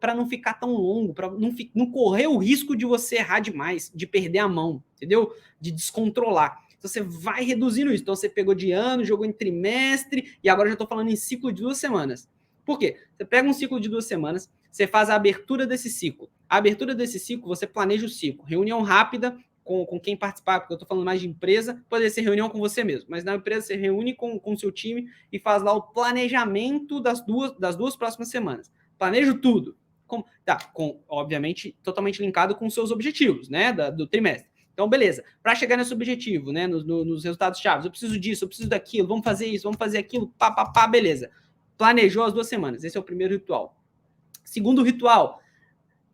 para não ficar tão longo, para não correr o risco de você errar demais, de perder a mão, entendeu? De descontrolar. Então você vai reduzindo isso. Então você pegou de ano, jogou em trimestre, e agora já estou falando em ciclo de 2 semanas. Por quê? Você pega um ciclo de 2 semanas, você faz a abertura desse ciclo. A abertura desse ciclo, você planeja o ciclo. Reunião rápida com quem participar, porque eu estou falando mais de empresa, pode ser reunião com você mesmo, mas na empresa você reúne com o seu time e faz lá o planejamento das duas próximas semanas. Planejo tudo. Obviamente, totalmente linkado com os seus objetivos, né, do trimestre. Então, beleza. Para chegar nesse objetivo, né, nos resultados chaves, eu preciso disso, eu preciso daquilo, vamos fazer isso, vamos fazer aquilo, beleza. Planejou as 2 semanas. Esse é o primeiro ritual. Segundo ritual,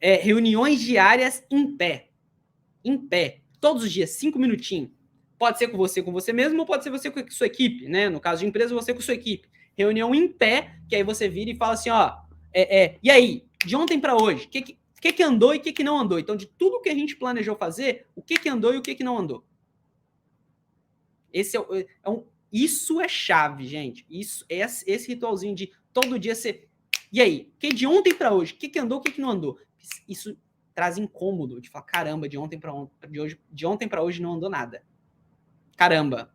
reuniões diárias em pé. Em pé. Todos os dias, 5 minutinhos. Pode ser com você mesmo, ou pode ser você com a sua equipe, né? No caso de empresa, você com a sua equipe. Reunião em pé, que aí você vira e fala assim, ó, e aí, de ontem para hoje, o que andou e o que não andou? Então, de tudo que a gente planejou fazer, o que andou e o que não andou? Isso é chave, gente. Esse ritualzinho de todo dia ser. E aí, de ontem para hoje, o que andou, o que não andou? Isso traz incômodo de falar, caramba, de ontem para hoje não andou nada. Caramba.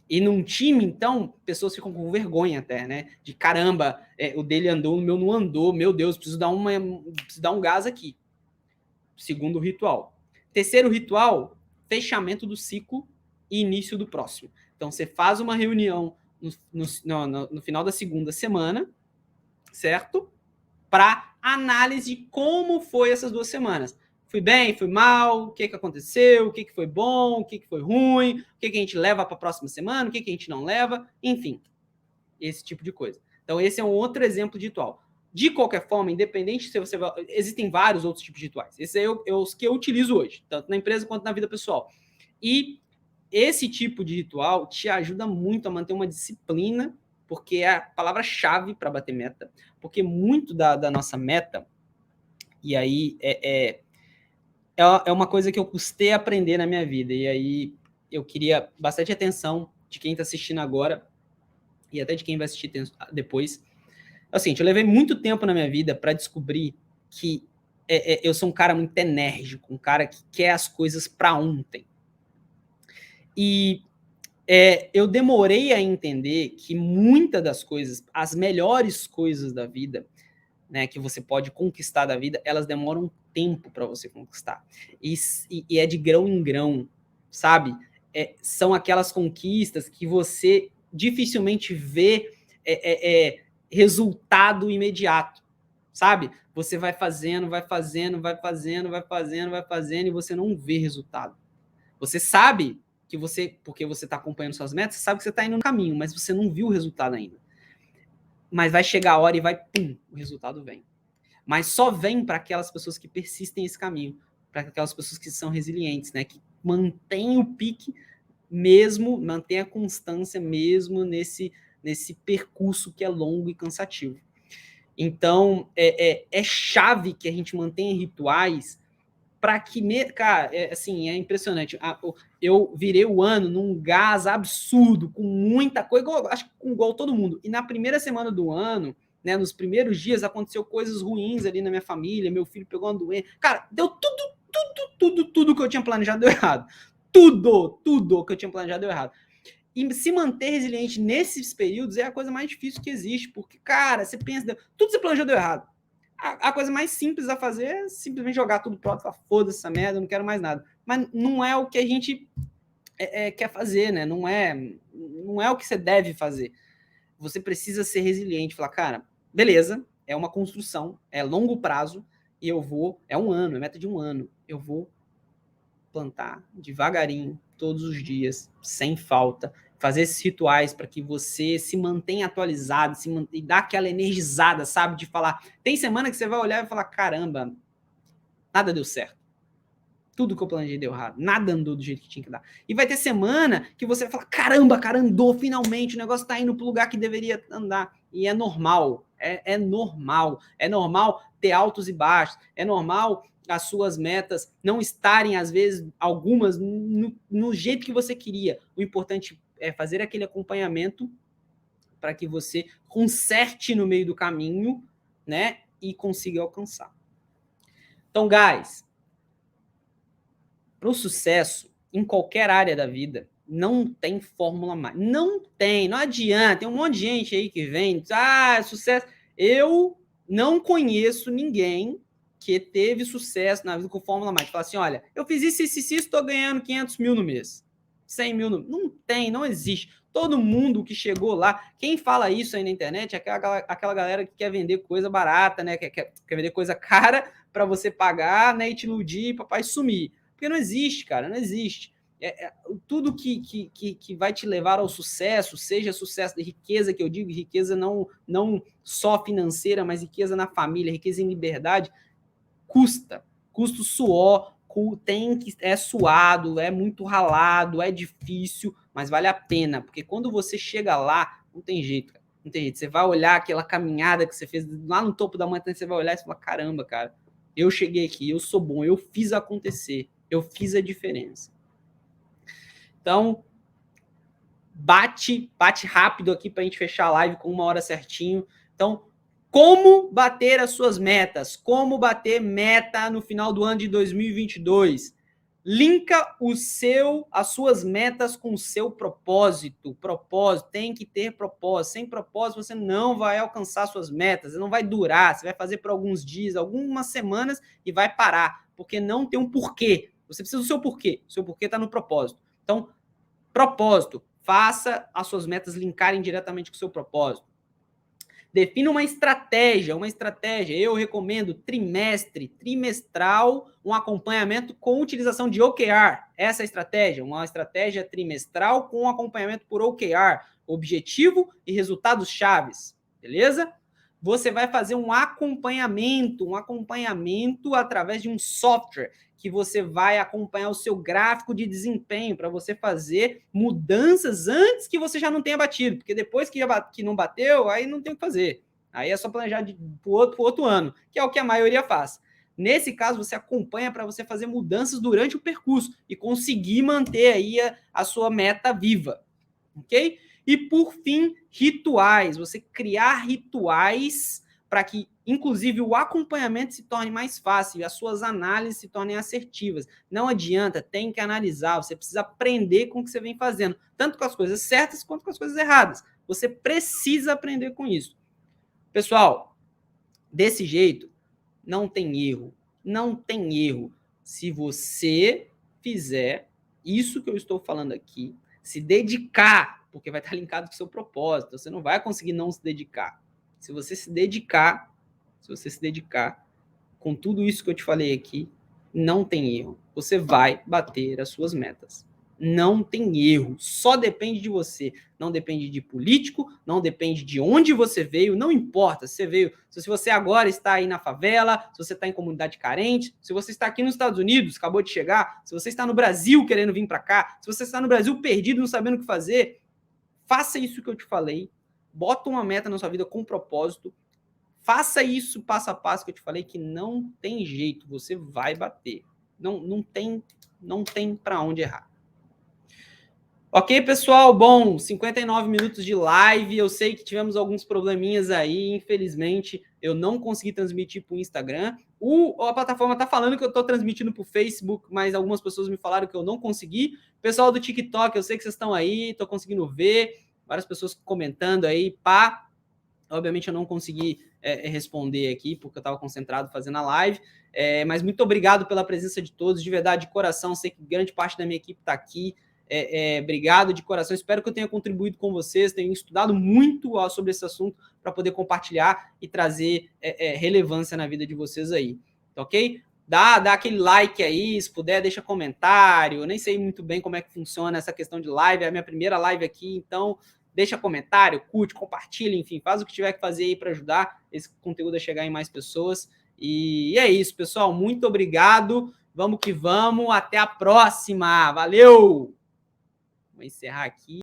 E num time, então, pessoas ficam com vergonha até, né? De caramba, o dele andou, o meu não andou, meu Deus, preciso dar um gás aqui. Segundo ritual. Terceiro ritual, fechamento do ciclo e início do próximo. Então, você faz uma reunião no final da segunda semana, certo? Para análise de como foi essas 2 semanas. Fui bem, fui mal, o que aconteceu, o que foi bom, o que foi ruim, o que a gente leva para a próxima semana, o que a gente não leva, enfim, esse tipo de coisa. Então, esse é um outro exemplo de ritual. De qualquer forma, independente se você vai... Existem vários outros tipos de rituais. Esse é os que eu utilizo hoje, tanto na empresa quanto na vida pessoal. E esse tipo de ritual te ajuda muito a manter uma disciplina, porque é a palavra-chave para bater meta. Porque muito da nossa meta, e aí é uma coisa que eu custei aprender na minha vida, e aí eu queria bastante atenção de quem está assistindo agora, e até de quem vai assistir depois. É o seguinte, eu levei muito tempo na minha vida para descobrir que eu sou um cara muito enérgico, um cara que quer as coisas para ontem. E eu demorei a entender que muitas das coisas, as melhores coisas da vida, né, que você pode conquistar da vida, elas demoram tempo para você conquistar. E é de grão em grão, sabe? São aquelas conquistas que você dificilmente vê resultado imediato, sabe? Você vai fazendo, e você não vê resultado. Você sabe que porque você está acompanhando suas metas, você sabe que você está indo no caminho, mas você não viu o resultado ainda. Mas vai chegar a hora e o resultado vem. Mas só vem para aquelas pessoas que persistem nesse caminho, para aquelas pessoas que são resilientes, né? Que mantêm o pique mesmo, mantêm a constância mesmo nesse percurso que é longo e cansativo. Então, é chave que a gente mantenha rituais para que, cara, assim, é impressionante. Eu virei o ano num gás absurdo, com muita coisa, acho que igual todo mundo. E na primeira semana do ano, né, nos primeiros dias, aconteceu coisas ruins ali na minha família, meu filho pegou uma doença. Cara, deu tudo que eu tinha planejado deu errado. Tudo que eu tinha planejado deu errado. E se manter resiliente nesses períodos é a coisa mais difícil que existe, porque, cara, você pensa, tudo que você planejou deu errado. A coisa mais simples a fazer é simplesmente jogar tudo pronto, falar, foda-se essa merda, eu não quero mais nada. Mas não é o que a gente quer fazer, né? Não é o que você deve fazer. Você precisa ser resiliente, falar, cara, beleza, é uma construção, é longo prazo, e é um ano, é meta de um ano. Eu vou plantar devagarinho, todos os dias, sem falta, fazer esses rituais para que você se mantenha atualizado, e dá aquela energizada, sabe? De falar, tem semana que você vai olhar e falar, caramba, nada deu certo. Tudo que eu planejei deu errado. Nada andou do jeito que tinha que dar. E vai ter semana que você vai falar, caramba, cara, andou finalmente, o negócio tá indo pro lugar que deveria andar. E é normal. É normal. É normal ter altos e baixos. É normal as suas metas não estarem, às vezes, algumas, no jeito que você queria. O importante é fazer aquele acompanhamento para que você conserte no meio do caminho, né? E consiga alcançar. Então, guys, para o sucesso, em qualquer área da vida, não tem fórmula mágica. Não tem, não adianta. Tem um monte de gente aí que vem, sucesso. Eu não conheço ninguém que teve sucesso na vida com fórmula mágica. Fala assim, olha, eu fiz isso, estou ganhando 500 mil no mês. 100 mil no mês. Não tem, não existe. Todo mundo que chegou lá, quem fala isso aí na internet é aquela galera que quer vender coisa barata, né? Quer vender coisa cara para você pagar, né? E te iludir, papai sumir. Porque não existe, cara, não existe. Tudo que vai te levar ao sucesso, seja sucesso de riqueza, que eu digo, riqueza não só financeira, mas riqueza na família, riqueza em liberdade, custa suor, é suado, é muito ralado, é difícil, mas vale a pena, porque quando você chega lá, não tem jeito, cara, não tem jeito. Você vai olhar aquela caminhada que você fez lá no topo da montanha, você vai olhar e falar, caramba, cara, eu cheguei aqui, eu sou bom, eu fiz acontecer, eu fiz a diferença. Então, bate rápido aqui para a gente fechar a live com 1 hora certinho. Então, como bater as suas metas? Como bater meta no final do ano de 2022? Linka as suas metas com o seu propósito. Propósito, tem que ter propósito. Sem propósito, você não vai alcançar suas metas. Não vai durar. Você vai fazer por alguns dias, algumas semanas e vai parar. Porque não tem um porquê. Você precisa do seu porquê. O seu porquê está no propósito. Então, propósito. Faça as suas metas linkarem diretamente com o seu propósito. Defina uma estratégia. Eu recomendo trimestral, um acompanhamento com utilização de OKR. Essa é a estratégia, uma estratégia trimestral com acompanhamento por OKR, objetivo e resultados chaves, beleza? Você vai fazer um acompanhamento através de um software que você vai acompanhar o seu gráfico de desempenho para você fazer mudanças antes que você já não tenha batido, porque depois que não bateu, aí não tem o que fazer. Aí é só planejar para o outro ano, que é o que a maioria faz. Nesse caso, você acompanha para você fazer mudanças durante o percurso e conseguir manter aí a sua meta viva, ok? E, por fim, rituais. Você criar rituais para que, inclusive, o acompanhamento se torne mais fácil e as suas análises se tornem assertivas. Não adianta, tem que analisar. Você precisa aprender com o que você vem fazendo, tanto com as coisas certas quanto com as coisas erradas. Você precisa aprender com isso. Pessoal, desse jeito, não tem erro. Não tem erro. Se você fizer isso que eu estou falando aqui, se dedicar, porque vai estar linkado com o seu propósito, você não vai conseguir não se dedicar. Se você se dedicar com tudo isso que eu te falei aqui, não tem erro. Você vai bater as suas metas. Não tem erro. Só depende de você. Não depende de político, não depende de onde você veio, não importa se você veio, se você agora está aí na favela, se você está em comunidade carente, se você está aqui nos Estados Unidos, acabou de chegar, se você está no Brasil querendo vir para cá, se você está no Brasil perdido, não sabendo o que fazer, faça isso que eu te falei. Bota uma meta na sua vida com propósito. Faça isso passo a passo que eu te falei, que não tem jeito, você vai bater. Não tem para onde errar. Ok, pessoal? Bom, 59 minutos de live. Eu sei que tivemos alguns probleminhas aí. Infelizmente, eu não consegui transmitir para o Instagram. A plataforma está falando que eu estou transmitindo para o Facebook, mas algumas pessoas me falaram que eu não consegui. Pessoal do TikTok, eu sei que vocês estão aí, estou conseguindo ver. Várias pessoas comentando aí, pá. Obviamente, eu não consegui responder aqui, porque eu estava concentrado fazendo a live. Mas muito obrigado pela presença de todos. De verdade, de coração, sei que grande parte da minha equipe está aqui. Obrigado de coração, espero que eu tenha contribuído com vocês, tenho estudado muito sobre esse assunto para poder compartilhar e trazer relevância na vida de vocês aí, ok? Dá aquele like aí, se puder, deixa comentário, eu nem sei muito bem como é que funciona essa questão de live, é a minha primeira live aqui, então deixa comentário, curte, compartilha, enfim, faz o que tiver que fazer aí para ajudar esse conteúdo a chegar em mais pessoas, e é isso, pessoal, muito obrigado. Vamos que vamos. Até a próxima. Valeu! Vou encerrar aqui.